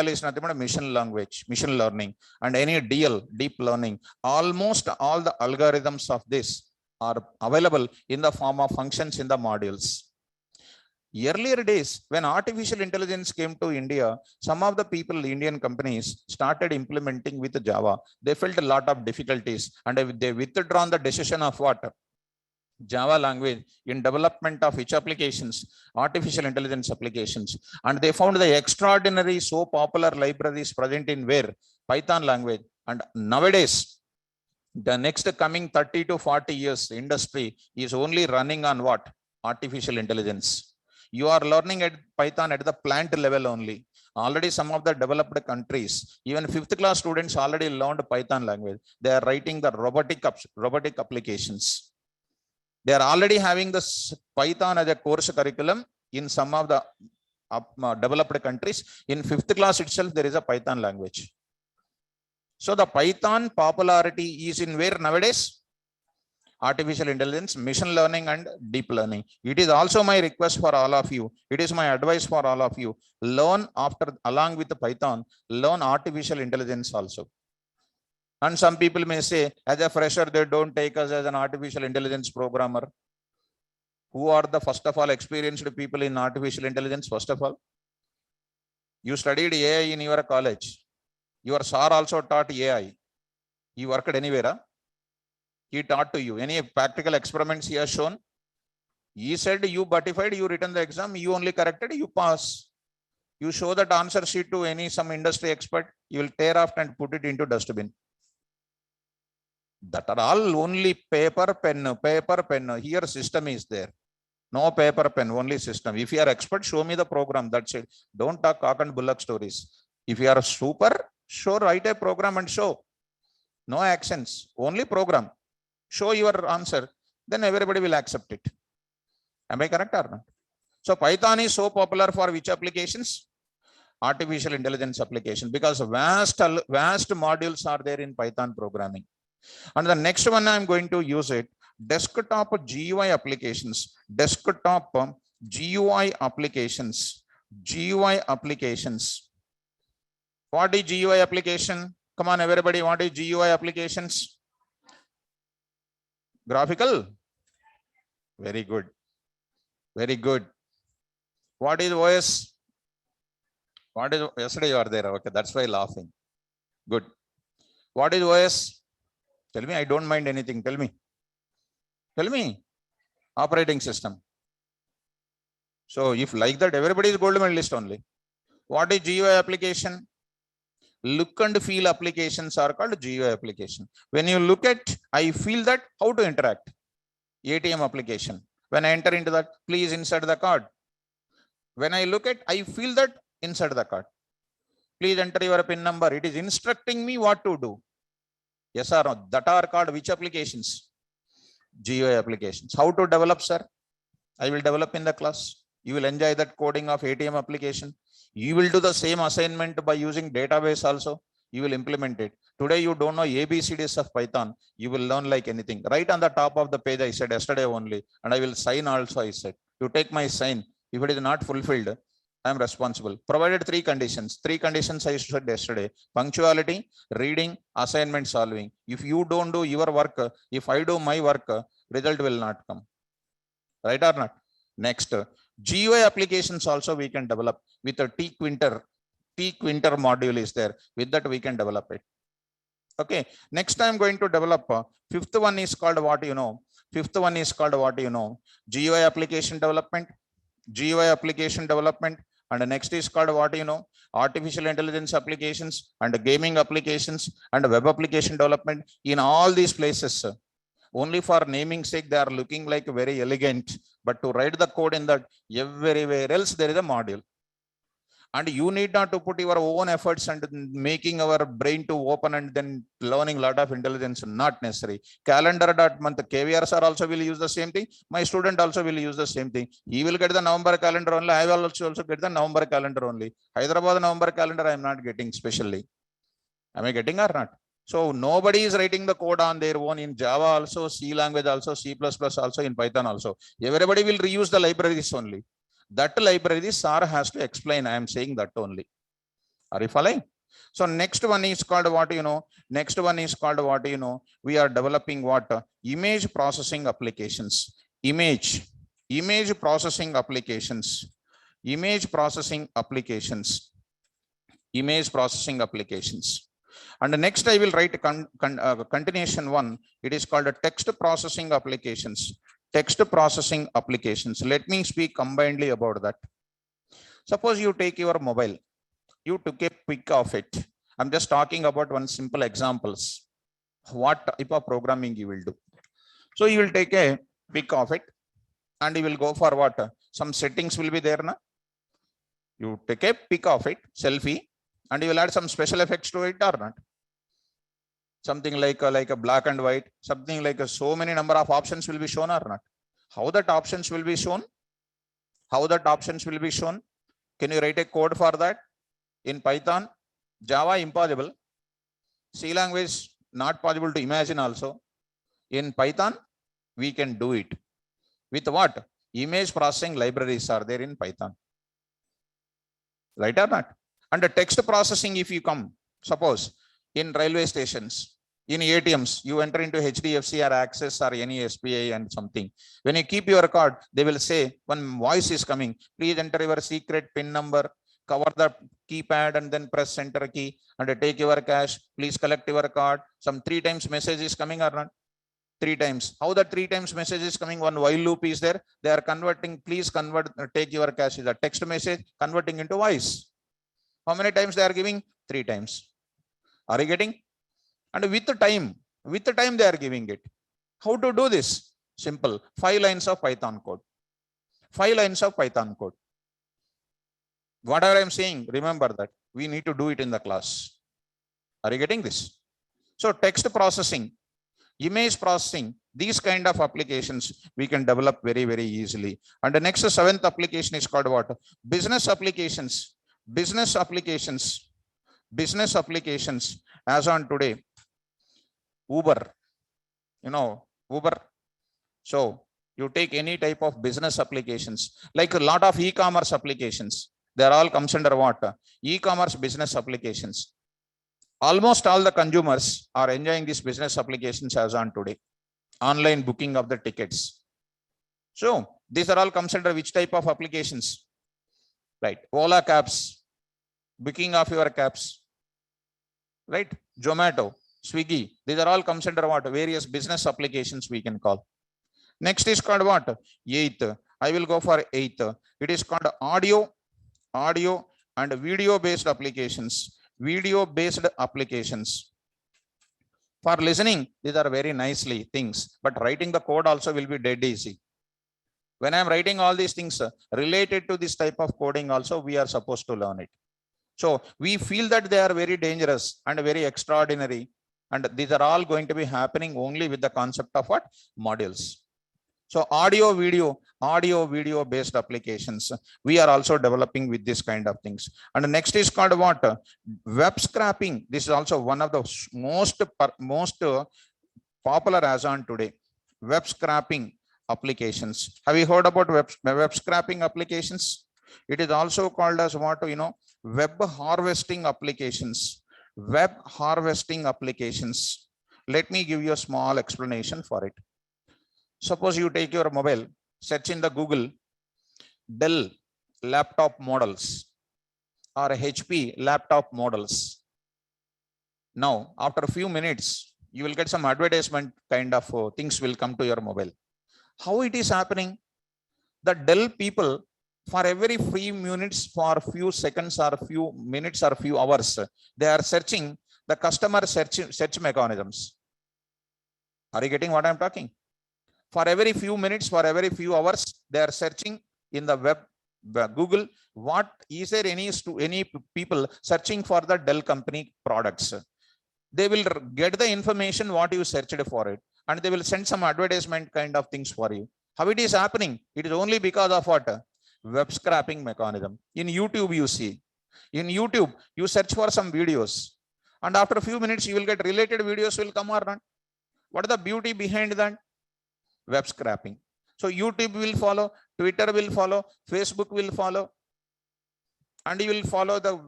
is nothing but a machine learning, and any deep learning. Almost all the algorithms of this are available in the form of functions in the modules. Earlier days, when artificial intelligence came to India, some of the people, Indian companies, started implementing with Java. They felt a lot of difficulties, and they withdrawn the decision of what? Java language in development of which applications? Artificial intelligence applications. And they found the extraordinary, so popular libraries present in where? Python language. And nowadays, the next coming 30 to 40 years, industry is only running on what? Artificial intelligence. You are learning at Python at the plant level only. Already some of the developed countries, even 5th class students already learned Python language. They are writing the robotic applications. They are already having this Python as a course curriculum in some of the developed countries. In 5th class itself, there is a Python language. So the Python popularity is in where nowadays? Artificial intelligence, machine learning, and deep learning. It is also my request for all of you. It is my advice for all of you. Learn along with the Python, learn artificial intelligence also. And some people may say, as a fresher, they don't take us as an artificial intelligence programmer. Who are the first of all experienced people in artificial intelligence? First of all, you studied AI in your college. Your sir also taught AI. You worked anywhere? He taught to you. Any practical experiments he has shown? He said you buttified, you written the exam, you only corrected, you pass. You show that answer sheet to some industry expert, you will tear off and put it into dustbin. That are all only paper, pen. Here system is there. No paper, pen, only system. If you are expert, show me the program. That's it. Don't talk cock and bullock stories. If you are super, show, write a program and show. No actions, only program. Show your answer. then everybody will accept it. Am I correct or not? So Python is so popular for which applications? Artificial intelligence application, because vast modules are there in Python programming. And the next one I'm going to use it, desktop GUI applications, desktop GUI applications, GUI applications. What is GUI application? Come on, everybody, what is GUI applications? Graphical? Very good. Very good. What is OS? What is, yesterday you are there, okay, that's why laughing. Good. What is OS? Tell me, I don't mind anything, tell me. Tell me. Operating system. So if like that, everybody is gold medalist only. What is GUI application? Look and feel applications are called GUI application. When you look at, I feel that, how to interact? ATM application. When I enter into that, please insert the card. When I look at, I feel that, insert the card. Please enter your PIN number. It is instructing me what to do. Yes or no? That are called which applications? GUI applications. How to develop, sir? I will develop in the class. You will enjoy that coding of ATM application. You will do the same assignment by using database also. You will implement it. Today you don't know ABCDs of Python. You will learn like anything. Right on the top of the page, I said yesterday only, and I will sign also, I said. You take my sign. If it is not fulfilled, I am responsible. Provided three conditions. Three conditions I said yesterday. Punctuality, reading, assignment solving. If you don't do your work, if I do my work, result will not come. Right or not? Next, GUI applications also we can develop with a tQuinter. tQuinter module is there. With that we can develop it. Okay. Next I'm going to develop. Fifth one is called what you know. Fifth one is called what you know. GUI application development. GUI application development. And the next is called what you know. Artificial intelligence applications and gaming applications and web application development. In all these places, only for naming sake, they are looking like very elegant, but to write the code in that, everywhere else there is a module. And you need not to put your own efforts and making our brain to open and then learning a lot of intelligence, not necessary. Calendar.month, KVRs are also will use the same thing. My student also will use the same thing. He will get the November calendar only. I will also get the November calendar only. Hyderabad November calendar I am not getting specially. Am I getting or not? So nobody is writing the code on their own in Java also, C language also, C++ also, in Python also. Everybody will reuse the libraries only. That library SAR has to explain. I am saying that only. Are you following? So next one is called what you know. Next one is called what you know. We are developing what? Image processing applications. Image processing applications. Image processing applications. Image processing applications. And next I will write continuation one. It is called a text processing applications. Text processing applications. Let me speak combinedly about that. Suppose you take your mobile. You took a pic of it. I'm just talking about one simple examples. What type of programming you will do. So you will take a pic of it and you will go for what? Some settings will be there. Na? You take a pic of it, selfie, and you will add some special effects to it or not. Something like a black and white, something like so many number of options will be shown or not. How that options will be shown? How that options will be shown? Can you write a code for that? In Python, Java impossible. C language not possible to imagine also. In Python, we can do it. With what? Image processing libraries are there in Python. Right or not? And the text processing, if you come, suppose in railway stations, in ATMs, you enter into HDFC or Access or any SBI and something. When you keep your card, they will say, one voice is coming, please enter your secret PIN number, cover the keypad and then press enter key and take your cash, please collect your card. Some 3 times message is coming or not? 3 times. How that 3 times message is coming? One while loop is there. They are converting, please convert, take your cash is a text message converting into voice. How many times they are giving? 3 times. Are you getting? And with the time they are giving it. How to do this? Simple. 5 lines of Python code. 5 lines of Python code. Whatever I am saying, remember that we need to do it in the class. Are you getting this? So text processing, image processing, These kind of applications we can develop very, very easily. And the next seventh application is called what? Business applications. Business applications. Business applications. As on today, Uber, Uber. So you take any type of business applications, like a lot of e-commerce applications. They are all comes under what? E-commerce business applications. Almost all the consumers are enjoying these business applications as on today. Online booking of the tickets. So these are all comes under which type of applications? Right. Ola cabs, booking of your cabs. Right. Zomato, Swiggy. These are all comes under what? Various business applications we can call. Next is called what? Eighth. I will go for eighth. It is called audio and video based applications. Video based applications. For listening, these are very nicely things, but writing the code also will be dead easy. When I am writing all these things related to this type of coding also, we are supposed to learn it. So we feel that they are very dangerous and very extraordinary. And these are all going to be happening only with the concept of what? Modules. So audio, video based applications, we are also developing with this kind of things. And the next is called what? Web scraping. This is also one of the most popular as on today. Web scraping applications. Have you heard about web scraping applications? It is also called as what? Web harvesting applications. Web harvesting applications. Let me give you a small explanation for it. Suppose you take your mobile, search in the Google, Dell laptop models or HP laptop models. Now, after a few minutes, you will get some advertisement kind of things will come to your mobile. How it is happening? The Dell people, for every few minutes, for a few seconds or a few minutes or a few hours, they are searching the customer search mechanisms. Are you getting what I'm talking? For every few minutes, for every few hours, they are searching in the web, Google, what is there any people searching for the Dell company products. They will get the information what you searched for it, and they will send some advertisement kind of things for you. How it is happening? It is only because of what? Web scraping mechanism. In YouTube, you see. In YouTube, you search for some videos, and after a few minutes, you will get related videos will come or not. What is the beauty behind that? Web scraping. So YouTube will follow, Twitter will follow, Facebook will follow, and you will follow the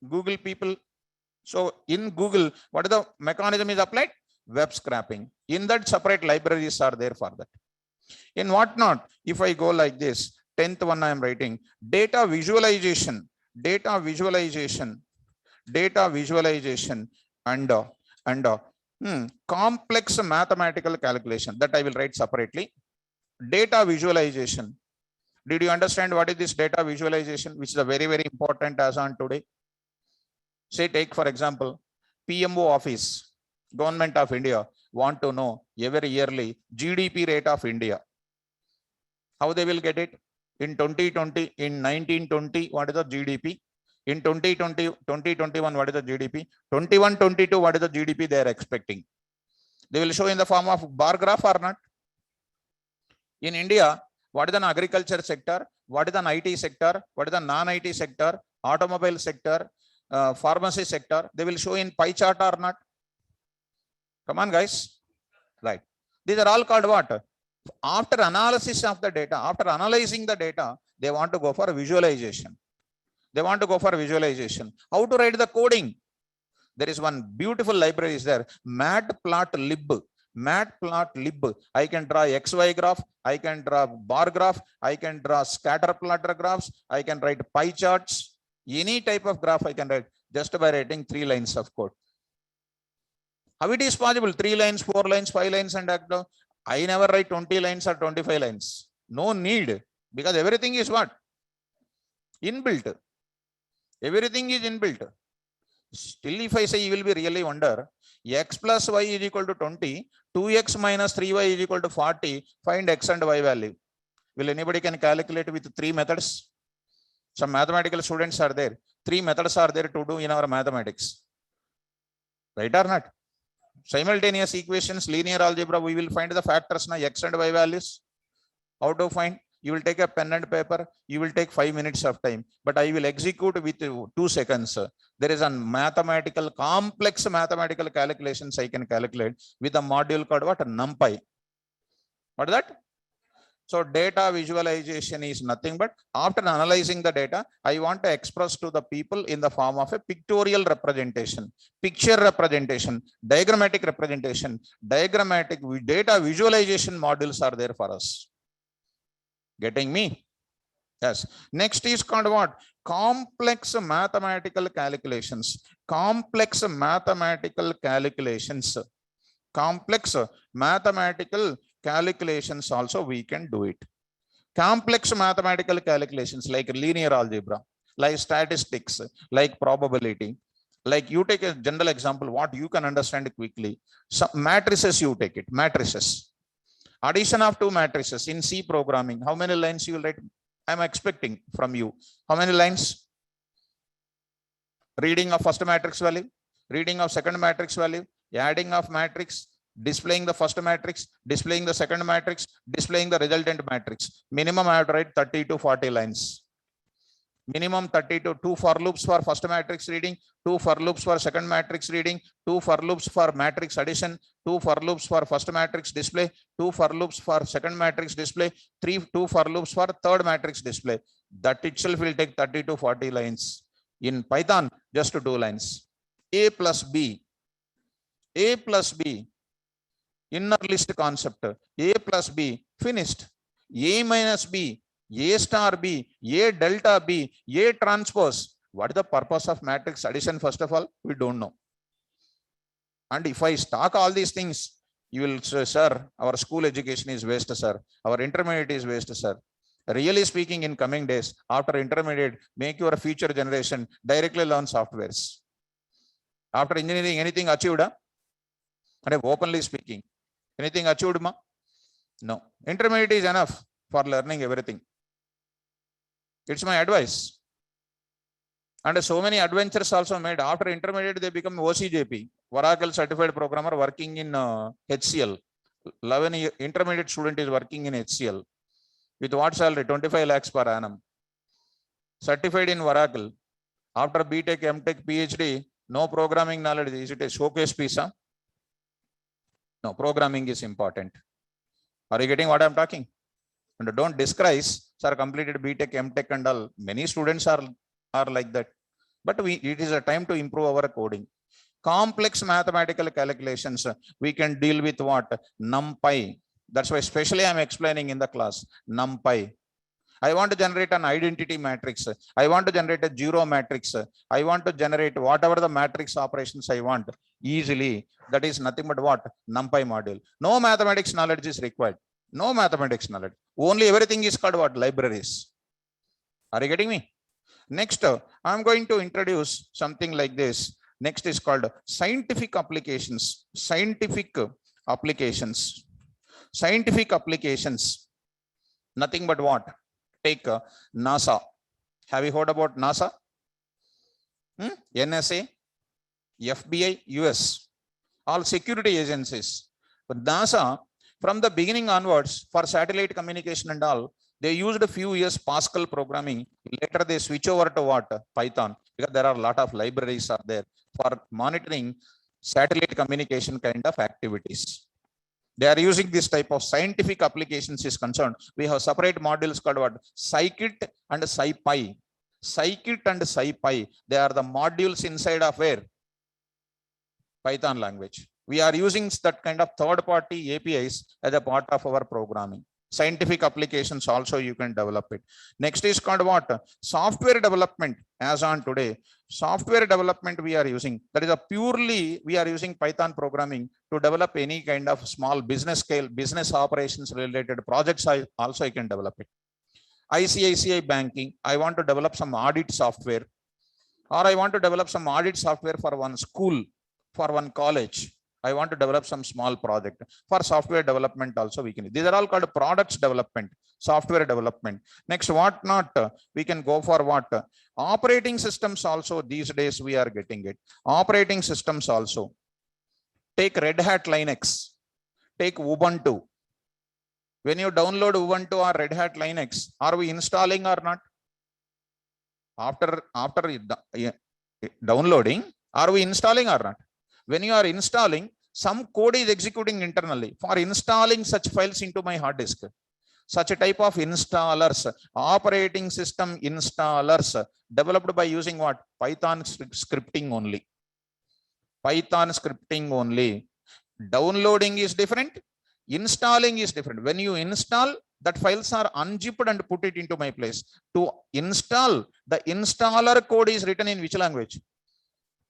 Google people. So in Google, what is the mechanism is applied? Web scraping. In that, separate libraries are there for that. In whatnot, if I go like this, 10th one I am writing, data visualization, and complex mathematical calculation, that I will write separately. Data visualization. Did you understand what is this data visualization, which is a very, very important as on today? Say, take for example, PMO office, Government of India, want to know every yearly GDP rate of India. How they will get it? In 2020, in 1920, what is the GDP? In 2020, 2021, what is the GDP? 21, 22, what is the GDP they are expecting? They will show in the form of bar graph or not? In India, what is an agriculture sector? What is an IT sector? What is the non-IT sector? Automobile sector, pharmacy sector? They will show in pie chart or not? Come on, guys. Right. These are all called what? After analysis of the data, after analyzing the data, they want to go for visualization. They want to go for visualization. How to write the coding? There is one beautiful library is there, Matplotlib. Matplotlib. I can draw XY graph, I can draw bar graph, I can draw scatter plotter graphs, I can write pie charts. Any type of graph I can write just by writing 3 lines of code. How it is possible? 3 lines, 4 lines, 5 lines, and I never write 20 lines or 25 lines. No need, because everything is what? Inbuilt. Everything is inbuilt. Still, if I say, you will be really wonder, x plus y is equal to 20, 2x minus 3y is equal to 40, find x and y value. Will anybody can calculate with 3 methods? Some mathematical students are there. 3 methods are there to do in our mathematics. Right or not? Simultaneous equations, linear algebra, we will find the factors na x and y values. How to find? You will take a pen and paper, you will take 5 minutes of time, but I will execute with 2 seconds. There is a mathematical, complex mathematical calculations I can calculate with a module called what? NumPy. What is that? So data visualization is nothing but after analyzing the data, I want to express to the people in the form of a pictorial representation, picture representation, diagrammatic representation, diagrammatic data visualization modules are there for us. Getting me? Yes. Next is called what? Complex mathematical calculations. Complex mathematical calculations. Complex mathematical calculations also we can do it. Complex mathematical calculations like linear algebra, like statistics, like probability. Like you take a general example, what you can understand quickly. Some matrices you take it, matrices. Addition of 2 matrices in C programming. How many lines you will write? I'm expecting from you. How many lines? Reading of first matrix value, reading of second matrix value, adding of matrix, displaying the first matrix, displaying the second matrix, displaying the resultant matrix. Minimum I have to write 30 to 40 lines. Minimum 30 to 2 for loops for first matrix reading, 2 for loops for second matrix reading, 2 for loops for matrix addition, 2 for loops for first matrix display, 2 for loops for second matrix display, 2 for loops for third matrix display. That itself will take 30 to 40 lines. In Python, just 2 lines. A plus B, A plus B, inner list concept, A plus B, finished. A minus B, A star B, A delta B, A transpose. What is the purpose of matrix addition? First of all, we don't know. And if I talk all these things, you will say, sir, our school education is waste, sir. Our intermediate is waste, sir. Really speaking, in coming days, after intermediate, make your future generation directly learn softwares. After engineering, anything achieved? And openly speaking, anything achieved? Ma? No. Intermediate is enough for learning everything. It's my advice. And so many adventures also made. After intermediate, they become OCJP, Oracle Certified Programmer, working in HCL. 11 intermediate student is working in HCL. With what salary? 25 lakhs per annum. Certified in Oracle. After BTech, MTech, PhD, no programming knowledge. Is it a showcase piece? Huh? No, programming is important. Are you getting what I'm talking? And don't disgrace, sir, completed BTech, MTech and all. Many students are like that. But it is a time to improve our coding. Complex mathematical calculations, we can deal with what? NumPy. That's why especially I'm explaining in the class, NumPy. I want to generate an identity matrix. I want to generate a zero matrix. I want to generate whatever the matrix operations I want easily. That is nothing but what? NumPy module. No mathematics knowledge is required. No mathematics knowledge. Only everything is called what? Libraries. Are you getting me? Next, I'm going to introduce something like this. Next is called scientific applications. Scientific applications. Scientific applications. Nothing but what? Take NASA. Have you heard about NASA? NSA, FBI, US, all security agencies. But NASA, from the beginning onwards, for satellite communication and all, they used a few years Pascal programming. Later they switch over to what? Python, because there are a lot of libraries are there for monitoring satellite communication kind of activities. They are using this type of scientific applications is concerned. We have separate modules called what? Scikit and SciPy. Scikit and SciPy. They are the modules inside of where? Python language. We are using that kind of third-party APIs as a part of our programming. Scientific applications also you can develop it. Next is called what? Software development. As on today, software development we are using. That is a purely we are using Python programming to develop any kind of small business scale, business operations related projects. Also I can develop it. ICICI banking. I want to develop some audit software, or I want to develop some audit software for one school, for one college. I want to develop some small project. For software development also we can. These are all called products development, software development. Next, what not? We can go for what? Operating systems also these days we are getting it. Operating systems also. Take Red Hat Linux, take Ubuntu. When you download Ubuntu or Red Hat Linux, are we installing or not? After downloading, are we installing or not? When you are installing, some code is executing internally for installing such files into my hard disk. Such a type of installers, operating system installers, developed by using what? Python scripting only. Python scripting only. Downloading is different, installing is different. When you install, that files are unzipped and put it into my place. To install, the installer code is written in which language?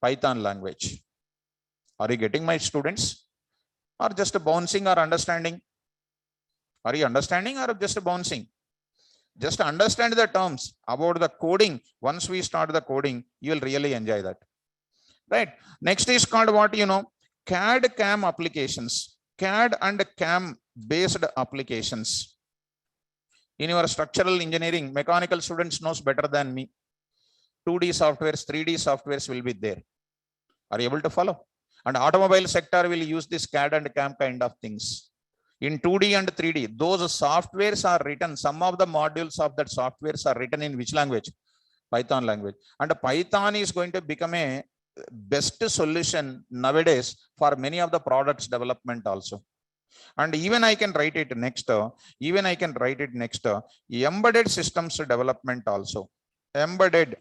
Python language. Are you getting, my students? Or just bouncing or understanding? Are you understanding or just bouncing? Just understand the terms about the coding. Once we start the coding, you will really enjoy that. Right. Next is called what? CAD CAM applications. CAD and CAM based applications. In your structural engineering, mechanical students knows better than me. 2D softwares, 3D softwares will be there. Are you able to follow? And automobile sector will use this CAD and CAM kind of things. In 2D and 3D, those softwares are written, some of the modules of that softwares are written in which language? Python language. And Python is going to become a best solution nowadays for many of the products development also. And even I can write it next, embedded systems development also. Embedded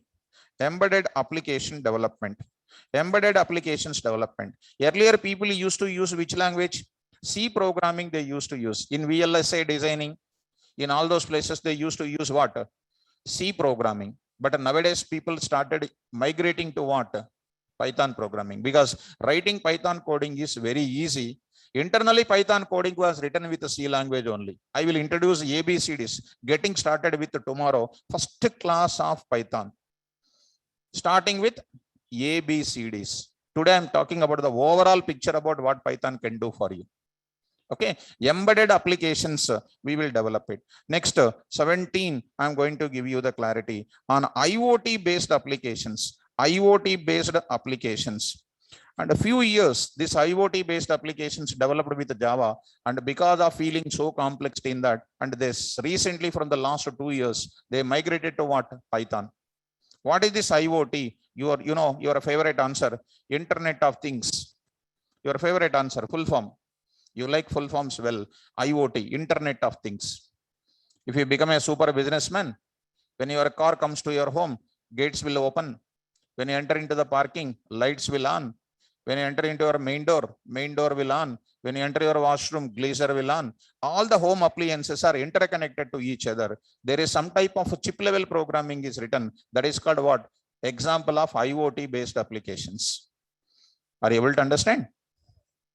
application development. Embedded applications development. Earlier people used to use which language? C programming they used to use. In VLSI designing, in all those places they used to use what? C programming. But nowadays people started migrating to what? Python programming, because writing Python coding is very easy. Internally Python coding was written with the C language only. I will introduce ABCDs, getting started with tomorrow, first class of Python, starting with ABCDs. Today I'm talking about the overall picture about what Python can do for you. Okay, embedded applications, we will develop it. Next, 17, I'm going to give you the clarity on IoT based applications. IoT based applications. And a few years, this IoT based applications developed with Java, and because of feeling so complex in that, and this recently from the last 2 years, they migrated to what? Python. What is this IoT? Your favorite answer, Internet of Things. Your favorite answer, full form. You like full forms well. IoT, Internet of Things. If you become a super businessman, when your car comes to your home, gates will open. When you enter into the parking, lights will on. When you enter into your main door will on. When you enter your washroom, geyser will on. All the home appliances are interconnected to each other. There is some type of chip level programming is written. That is called what? Example of IoT based applications. Are you able to understand?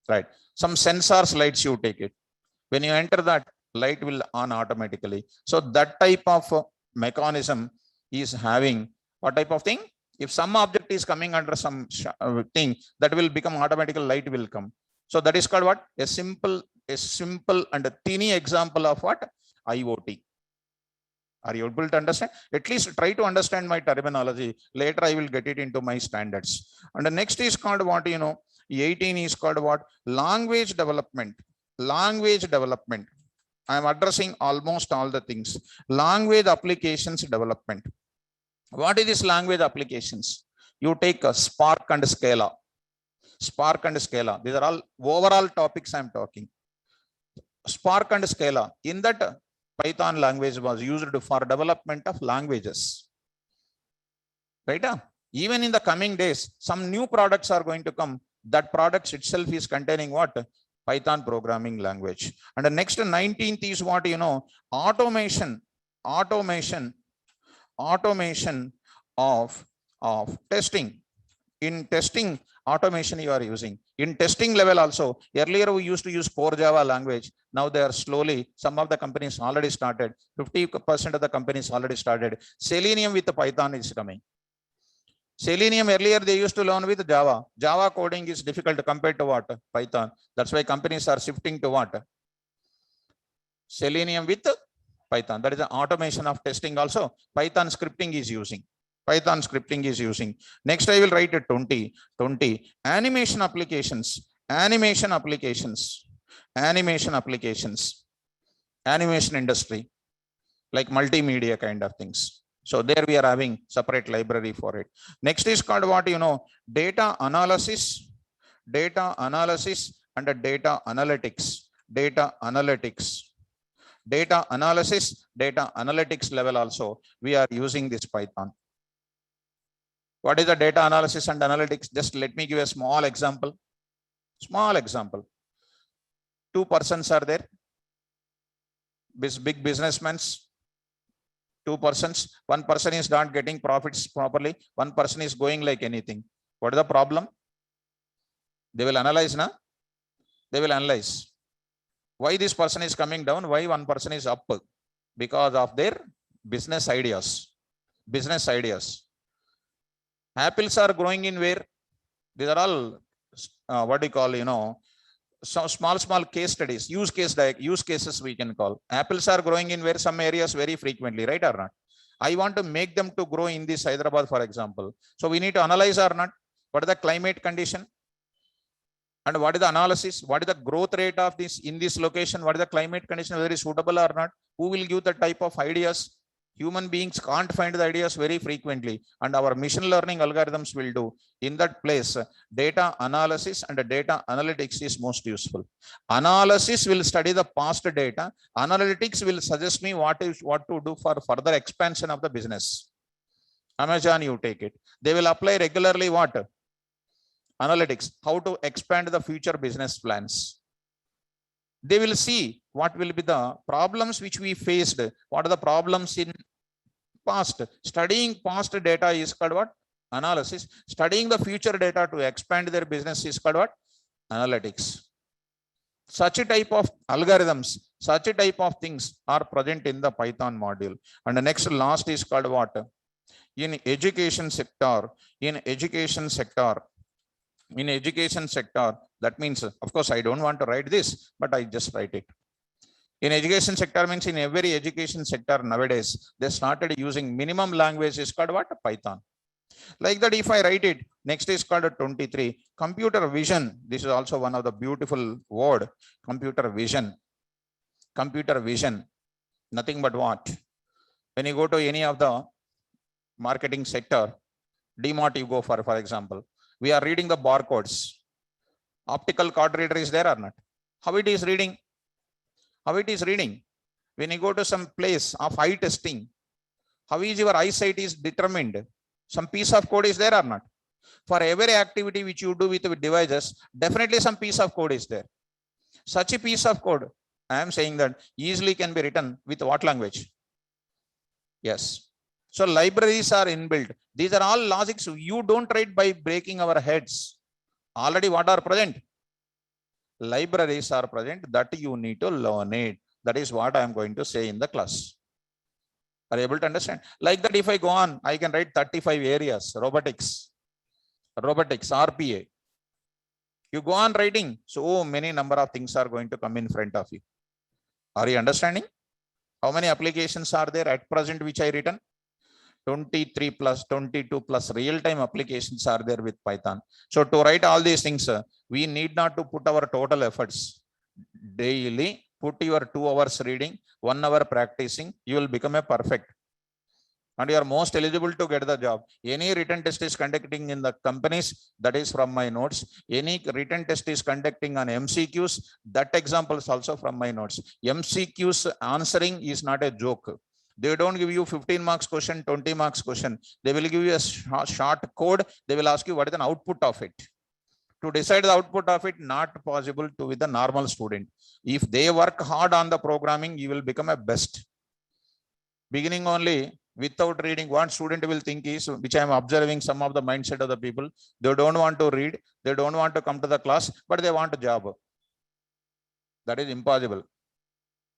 Right. Some sensors lights you take it. When you enter that, light will on automatically. So that type of mechanism is having what type of thing? If some object is coming under some thing, that will become automatic light will come. So that is called what? A simple and a teeny example of what? IoT. Are you able to understand? At least try to understand my terminology. Later I will get it into my standards. And the next is called what? 18 is called what? Language development. Language development. I am addressing almost all the things. Language applications development. What is this language applications? You take a Spark and Scala. Spark and Scala. These are all overall topics I am talking. Spark and Scala. In that, Python language was used for development of languages. Right? Even in the coming days, some new products are going to come. That products itself is containing what? Python programming language. And the next 19th is what? Automation of testing. In testing, automation you are using. In testing level also, earlier we used to use core Java language. Now they are slowly, some of the companies already started, 50% of the companies already started. Selenium with Python is coming. Selenium earlier they used to learn with Java. Java coding is difficult compared to what? Python. That's why companies are shifting to what? Selenium with Python. That is the automation of testing also. Python scripting is using. Python scripting is using. Next I will write a 20. Animation applications. Animation applications, animation applications, animation industry, like multimedia kind of things. So there we are having separate library for it. Next is called what, data analysis and data analytics, data analytics level also we are using this Python. What is the data analysis and analytics? Just let me give a small example. Two persons are there, big businessmen. Two persons, one person is not getting profits properly, one person is going like anything. What is the problem? They will analyze, na? They will analyze. Why this person is coming down? Why one person is up? Because of their business ideas. Apples are growing in where? These are all, what do you call, so small case studies, use cases we can call. Apples are growing in where? Some areas very frequently, right or not? I want to make them to grow in this Hyderabad, for example. So we need to analyze or not? What is the climate condition? And what is the analysis? What is the growth rate of this in this location? What is the climate condition? Whether it is suitable or not? Who will give the type of ideas? Human beings can't find the ideas very frequently, and our machine learning algorithms will do. In that place, data analysis and data analytics is most useful. Analysis will study the past data. Analytics will suggest me what to do for further expansion of the business. Amazon, you take it. They will apply regularly what? Analytics, how to expand the future business plans. They will see what will be the problems which we faced. What are the problems in past? Studying past data is called what? Analysis. Studying the future data to expand their business is called what? Analytics. Such a type of algorithms, such a type of things are present in the Python module. And the next last is called what? In education sector, that means, of course, I don't want to write this, but I just write it. In education sector means in every education sector nowadays, they started using minimum language is called what? Python. Like that, if I write it, next is called 23. Computer vision. This is also one of the beautiful word. Computer vision. Nothing but what? When you go to any of the marketing sector, DMart you go for example, we are reading the barcodes. Optical card reader is there or not? How it is reading? When you go to some place of eye testing, how is your eyesight is determined? Some piece of code is there or not? For every activity which you do with devices, definitely some piece of code is there. Such a piece of code, I am saying that easily can be written with what language? Yes. So libraries are inbuilt. These are all logics. You don't write by breaking our heads. Already what are present? Libraries are present, that you need to learn it. That is what I am going to say in the class. Are you able to understand? Like that, if I go on, I can write 35 areas. Robotics, RPA. You go on writing, so many number of things are going to come in front of you. Are you understanding? How many applications are there at present which I written? 23 plus 22 plus real-time applications are there with Python. So to write all these things, we need not to put our total efforts. Daily, put your 2 hours reading, 1 hour practicing, you will become a perfect. And you are most eligible to get the job. Any written test is conducting in the companies, that is from my notes. Any written test is conducting on MCQs, that example is also from my notes. MCQs answering is not a joke. They don't give you 15 marks question, 20 marks question. They will give you a short code. They will ask you what is an output of it. To decide the output of it, not possible to with the normal student. If they work hard on the programming, you will become a best. Beginning only, without reading, what student will think is, which I am observing some of the mindset of the people, they don't want to read, they don't want to come to the class, but they want a job. That is impossible.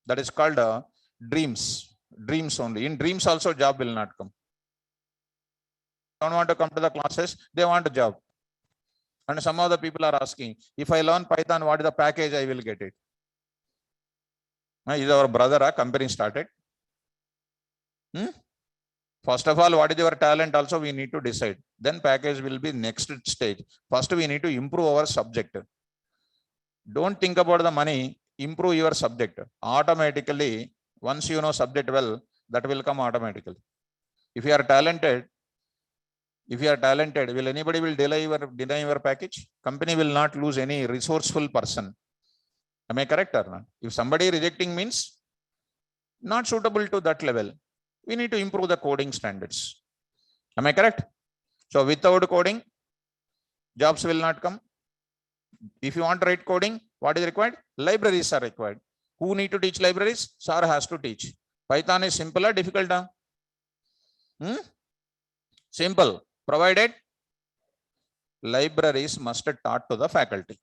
That is called dreams. Dreams only. In dreams also job will not come. Don't want to come to the classes, they want a job. And some of the people are asking, if I learn Python, what is the package I will get it? Is our brother a company started? First of all, what is your talent also we need to decide. Then package will be next stage. First we need to improve our subject. Don't think about the money. Improve your subject. Automatically, once you know subject well, that will come automatically. If you are talented, will anybody will deny your package? Company will not lose any resourceful person. Am I correct or not? If somebody rejecting means not suitable to that level, we need to improve the coding standards. Am I correct? So without coding, jobs will not come. If you want to write coding, what is required? Libraries are required. Who need to teach libraries? Sir has to teach. Python is simple or difficult? Simple, provided libraries must be taught to the faculty.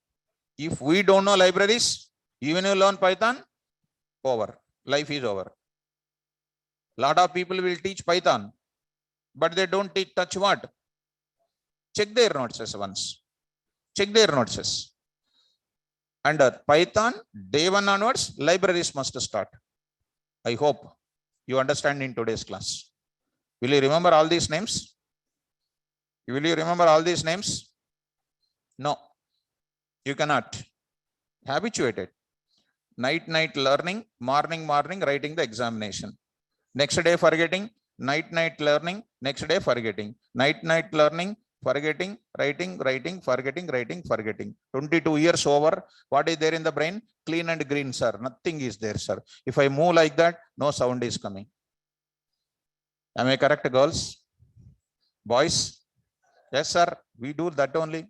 If we don't know libraries, even you learn Python, over. Life is over. Lot of people will teach Python, but they don't touch what? Check their notes once. Check their notes. Under Python, day one onwards, libraries must start. I hope you understand in today's class. Will you remember all these names? Will you remember all these names? No, you cannot. Habituated. Night learning, morning writing the examination. Next day forgetting, night learning, next day forgetting. Night learning, forgetting, writing, forgetting. 22 years over. What is there in the brain? Clean and green, sir. Nothing is there, sir. If I move like that, no sound is coming. Am I correct, girls? Boys? Yes, sir. We do that only.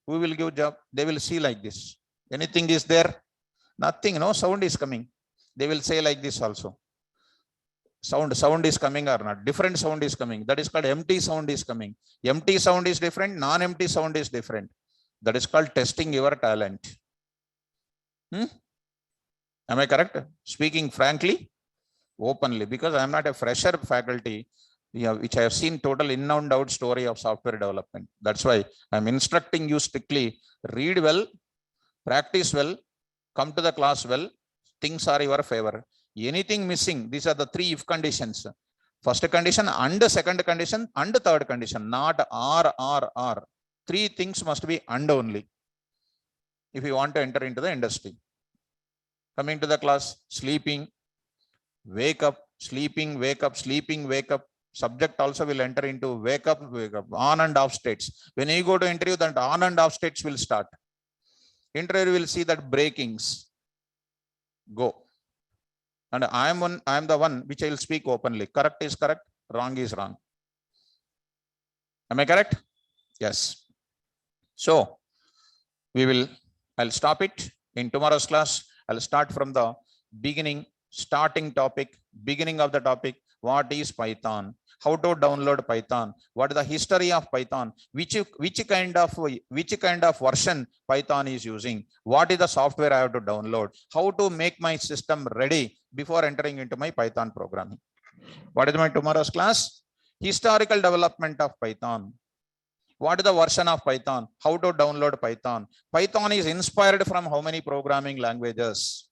Who will give job? They will see like this. Anything is there? Nothing. No sound is coming. They will say like this also. Sound is coming or not? Different sound is coming. That is called empty sound is coming. Empty sound is different. Non-empty sound is different. That is called testing your talent. Am I correct? Speaking frankly, openly, because I am not a fresher faculty, which I have seen total in and out story of software development. That's why I'm instructing you strictly. Read well, practice well, come to the class well. Things are your favor. Anything missing, these are the 3 if conditions. First condition and second condition and third condition, not or. 3 things must be and only if you want to enter into the industry. Coming to the class, sleeping, wake up, sleeping, wake up, sleeping, wake up. Subject also will enter into wake up, on and off states. When you go to interview, that on and off states will start. Interview will see that breakings. Go. And I am the one which I will speak openly. Correct is correct, wrong is wrong. Am I correct? Yes. So I'll stop it. In tomorrow's class, I'll start from the beginning, starting topic, beginning of the topic. What is Python? How to download Python? What is the history of Python? Which kind of version Python is using? What is the software I have to download? How to make my system ready before entering into my Python programming? What is my tomorrow's class? Historical development of Python. What is the version of Python? How to download Python? Python is inspired from how many programming languages?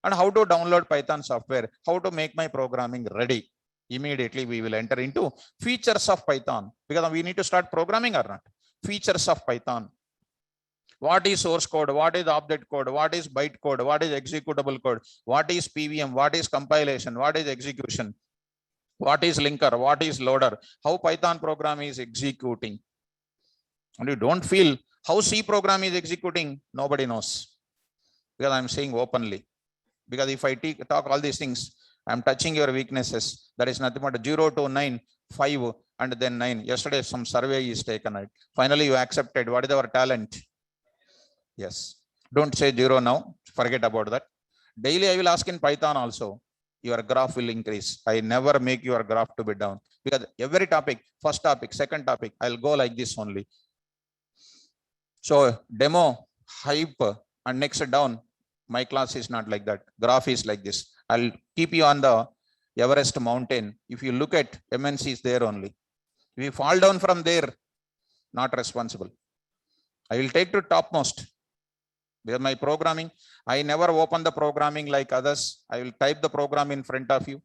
And how to download Python software? How to make my programming ready? Immediately we will enter into features of Python, because we need to start programming or not. Features of Python. What is source code? What is object code? What is byte code? What is executable code? What is PVM? What is compilation? What is execution? What is linker? What is loader? How Python program is executing? And you don't feel how C program is executing, nobody knows. Because I'm saying openly. Because if I talk all these things, I'm touching your weaknesses. That is nothing but 0 to 9, 5, and then 9. Yesterday, some survey is taken. Right? Finally, you accepted. What is our talent? Yes. Don't say 0 now. Forget about that. Daily, I will ask in Python also. Your graph will increase. I never make your graph to be down. Because every topic, first topic, second topic, I'll go like this only. So, demo, hype, and next down. My class is not like that. Graph is like this. I'll keep you on the Everest mountain. If you look at MNCs there only. If you fall down from there, not responsible. I will take to topmost. With my programming, I never open the programming like others. I will type the program in front of you.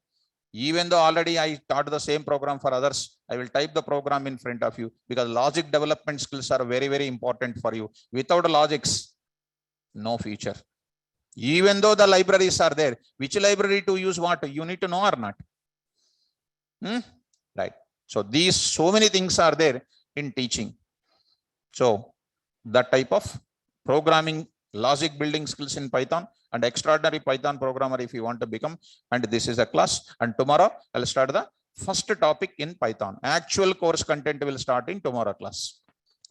Even though already I taught the same program for others, I will type the program in front of you, because logic development skills are very, very important for you. Without logics, No feature. Even though the libraries are there, which library to use what? You need to know or not? Right. So these so many things are there in teaching. So that type of programming, logic building skills in Python, and extraordinary Python programmer if you want to become. And this is a class. And tomorrow I'll start the first topic in Python. Actual course content will start in tomorrow class.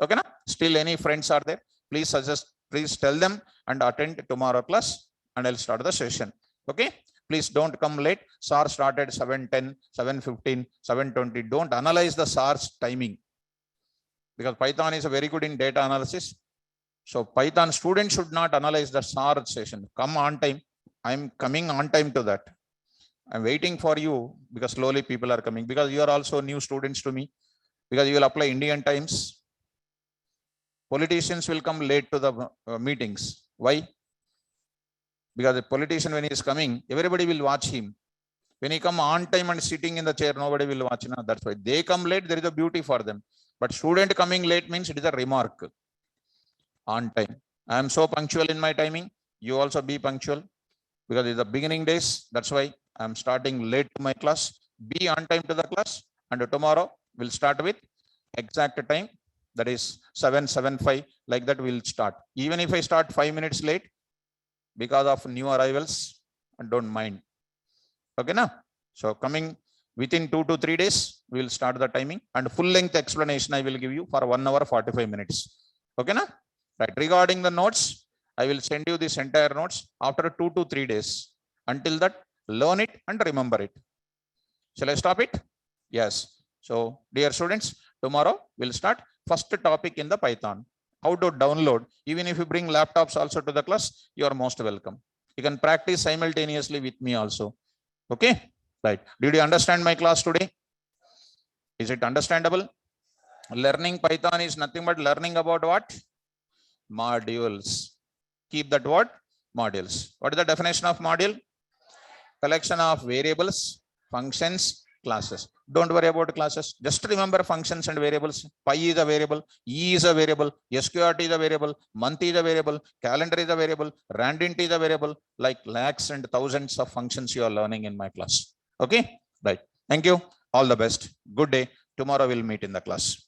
Okay, na? Still any friends are there? Please suggest, please tell them and attend tomorrow class, and I'll start the session. Okay, please don't come late. SAR started 7:10, 7:15, 7:20. Don't analyze the SAR's timing, because Python is a very good in data analysis. So Python students should not analyze the SAR session. Come on time. I'm coming on time to that. I'm waiting for you, because slowly people are coming, because you are also new students to me, because you will apply Indian times. Politicians will come late to the meetings. Why? Because the politician, when he is coming, everybody will watch him. When he come on time and sitting in the chair, nobody will watch him. That's why they come late. There is a beauty for them. But student coming late means it is a remark. On time. I am so punctual in my timing. You also be punctual, because it's the beginning days. That's why I'm starting late to my class. Be on time to the class. And tomorrow we'll start with exact time. That is 7:75. Like that we'll start. Even if I start 5 minutes late because of new arrivals, and don't mind. Okay, now. So coming within 2 to 3 days, we will start the timing, and full length explanation I will give you for 1 hour 45 minutes. Okay, now. Right. Regarding the notes, I will send you this entire notes after 2 to 3 days. Until that, learn it and remember it. Shall I stop it? Yes. So, dear students, tomorrow we'll start first topic in the Python. How to download. Even if you bring laptops also to the class, you are most welcome. You can practice simultaneously with me also. Okay. Right. Did you understand my class today? Is it understandable? Learning Python is nothing but learning about what? Modules. Keep that word, modules. What is the definition of module? Collection of variables, functions, classes. Don't worry about classes. Just remember functions and variables. Pi is a variable, E is a variable, SQRT is a variable, month is a variable, calendar is a variable, randint is a variable, like lakhs and thousands of functions you are learning in my class. Okay, right. Thank you. All the best. Good day. Tomorrow we'll meet in the class.